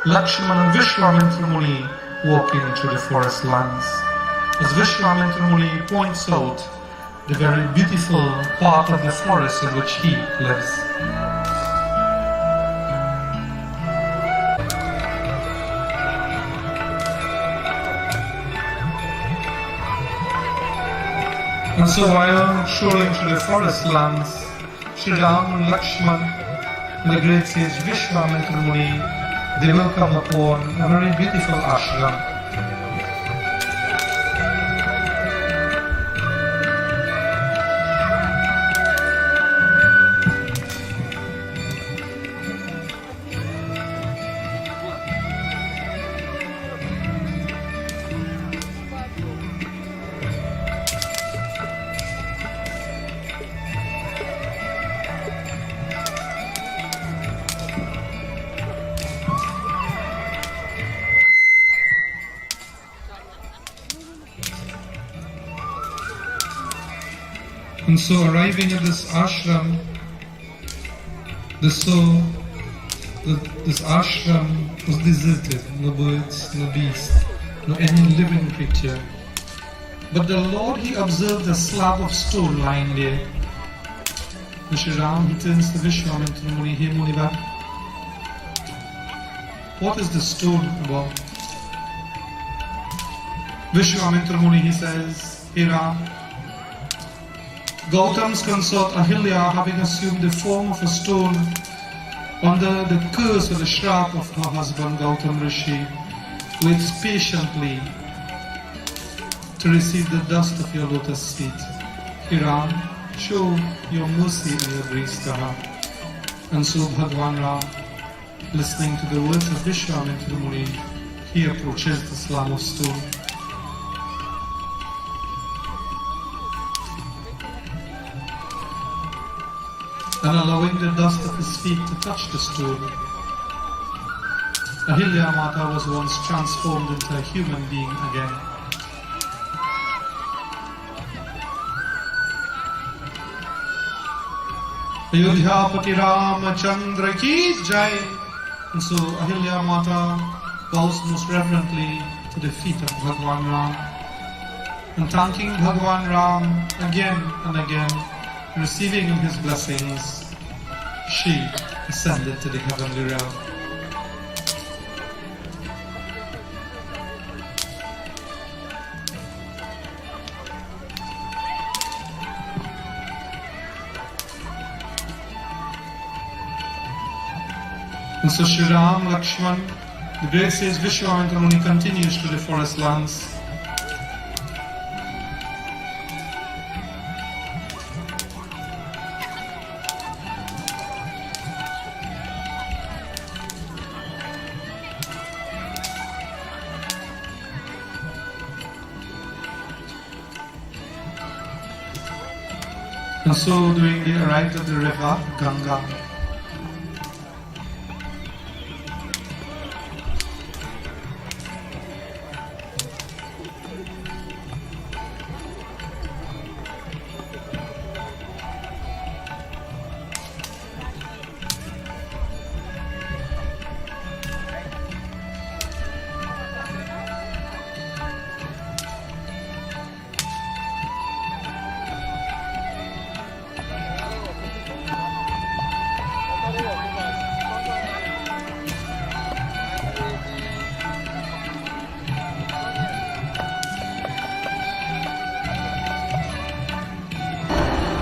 Lakshman and Vishwamitra Muni walking through the forest lands. As Vishwamitra Muni points out the very beautiful part of the forest in which he lives. And so while strolling through the forest lands, Sri Ram and Lakshman and the great sage Vishwamitra Muni, they will come upon a very beautiful ashram. And so arriving at this ashram, this ashram was deserted, no birds, no beast, no any living creature. But the Lord, he observed a slab of stone lying there. Shri Ram, he turns to Vishwamitra Muni, hey Muniva, what is the stone about? Vishwamitra Muni, he says, hey Ram, Gautam's consort Ayodhya, having assumed the form of a stone under the curse or the shrap of her husband Gautam Rishi, waits patiently to receive the dust of your lotus feet. Ram, show your mercy and your grace to her. And so Bhagwan Ram, listening to the words of Vishwamitra Muni, he approaches the slab of stone. And allowing the dust of his feet to touch the stone. Ayodhya Mata was once transformed into a human being again. Ayodhya Pati Ramachandra ki jai. And so Ayodhya Mata bows most reverently to the feet of Bhagwan Ram. And thanking Bhagwan Ram again and again, receiving his blessings, she ascended to the heavenly realm. And so Sri Ram, Lakshman, the great sage Vishwamitra Muni continues to the forest lands. And so during the arrival of the river Ganga,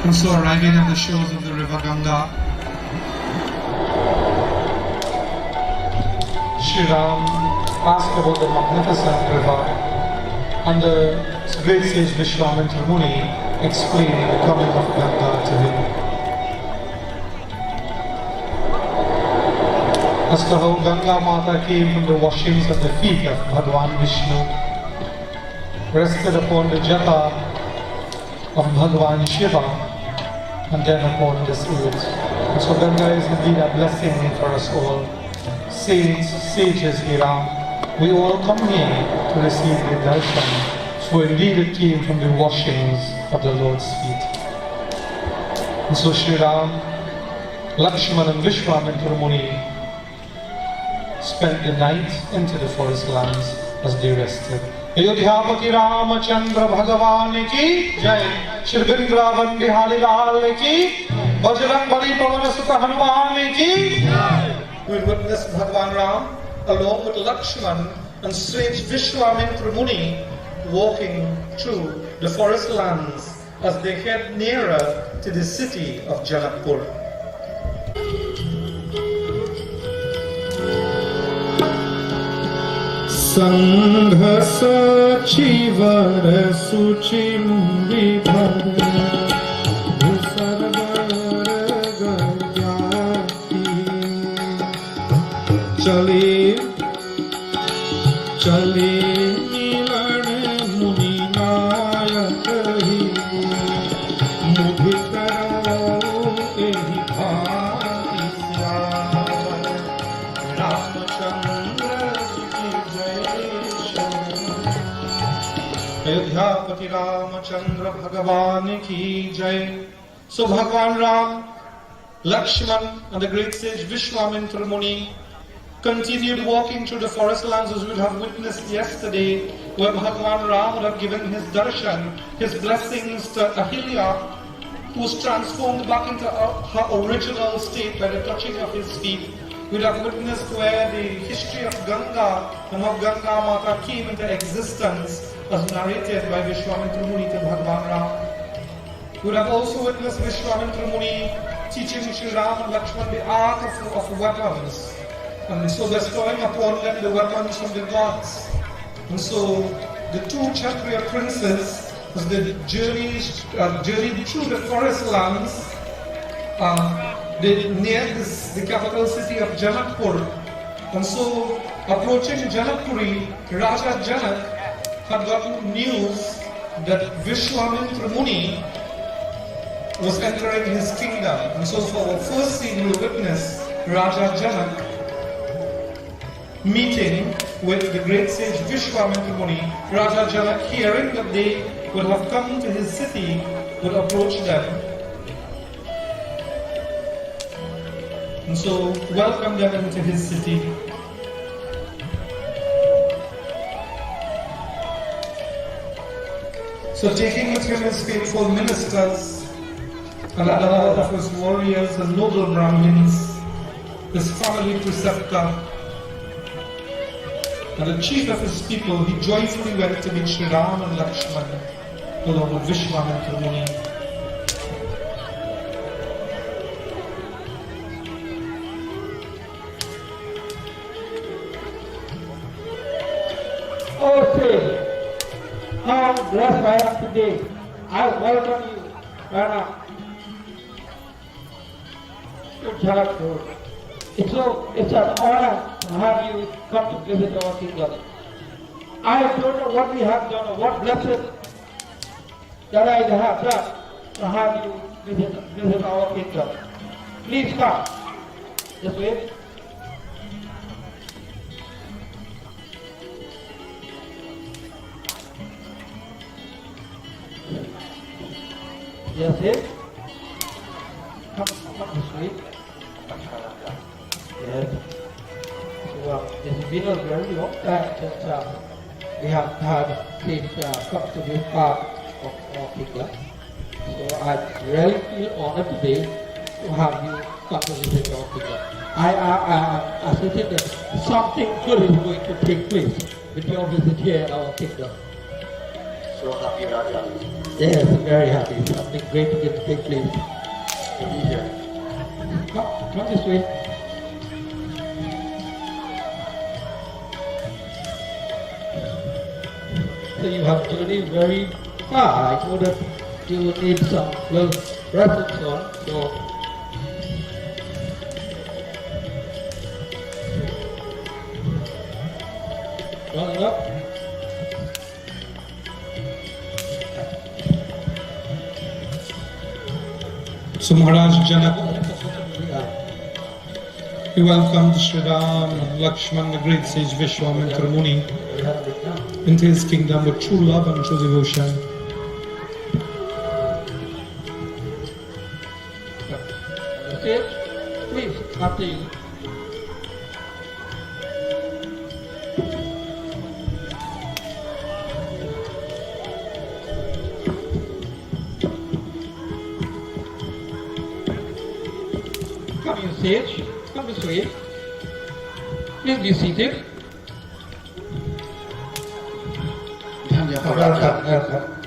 and so arriving at the shores of the river Ganga, Sri Ram asked about the magnificent river, and the great sage Vishwamitra Muni explained the coming of Ganga to him. As to how Ganga Mata came from the washings of the feet of Bhagwan Vishnu, rested upon the jata of Bhagwan Shiva, and then upon this age. And so Ganga is indeed a blessing for us all. Saints, sages here, we all come here to receive the darshan. So indeed it came from the washings of the Lord's feet. And so Sri Ram, Lakshman and Vishwamitra Muni spent the night into the forest lands as they rested. Ayodhyapati Ramachandra Bhagavan ki Jai, Shri Vrindavan Bihari Lal ki, Bajrang Bali Pavana Sutta Hanuman ki Jai. We witnessed Bhagavan Ram along with Lakshman and sage Vishwamitra Muni walking through the forest lands as they head nearer to the city of Janakpur. Sangha sachi var suchi mundi bhar sarvar gayati chale chale milan muni nayak hi mudhi karo ehi bhati syar Ramachandra Ayodhyapati Ramachandra Bhagavan ki Jai. So Bhagavan Ram, Lakshman and the great sage Vishwamitra Muni continued walking through the forest lands as we would have witnessed yesterday, where Bhagavan Ram would have given his darshan, his blessings to Ahilya, who was transformed back into her original state by the touching of his feet. We would have witnessed where the history of Ganga and how Ganga Mata came into existence as narrated by Vishwamitra Muni to Bhagavan Ram. We would have also witnessed Vishwamitra Muni teaching Sri Ram and Lakshman the art of weapons, and so bestowing upon them the weapons from the gods. And so the two Kshatriya princes, as they journeyed through the forest lands, they neared the capital city of Janakpur. And so approaching Janakpuri, Raja Janak had gotten news that Vishwamitra Muni was entering his kingdom. And so for our first scene we witness Raja Janak meeting with the great sage Vishwamitra Muni. Raja Janak, hearing that they would have come to his city, would approach them and so welcome them into his city. So taking with him his faithful ministers and other of his warriors and noble Brahmins, his family preceptor, and the chief of his people, he joyfully went to meet Sri Ram and Lakshman along with Vishwamitra Muni. Oh, say, how blessed I am today. I welcome you, Rana. Good job, Lord. It's an honor to have you come to visit our kingdom. I don't know what we have done or what blessing that I have done to have you visit our kingdom. Please come. This way. Yes, yes. Come this way. Yes. So it's been a very long time since we have had this come to this part of our kingdom. So I really feel honored today to have you come to visit our kingdom. I am asserting that something good is going to take place with your visit here in our kingdom. So happy, Raja. Yes, very happy. Something great is going to take place. Come this way. So you have journeyed very far. I know that you will need some reference on. So run up. So Maharaj Janak, he welcomed Sri Ram, Lakshman, the great sage Vishwamitra Muni, into his kingdom with true love and true devotion. Please, after you. Come in stage, come this way. Please be seated. Welcome.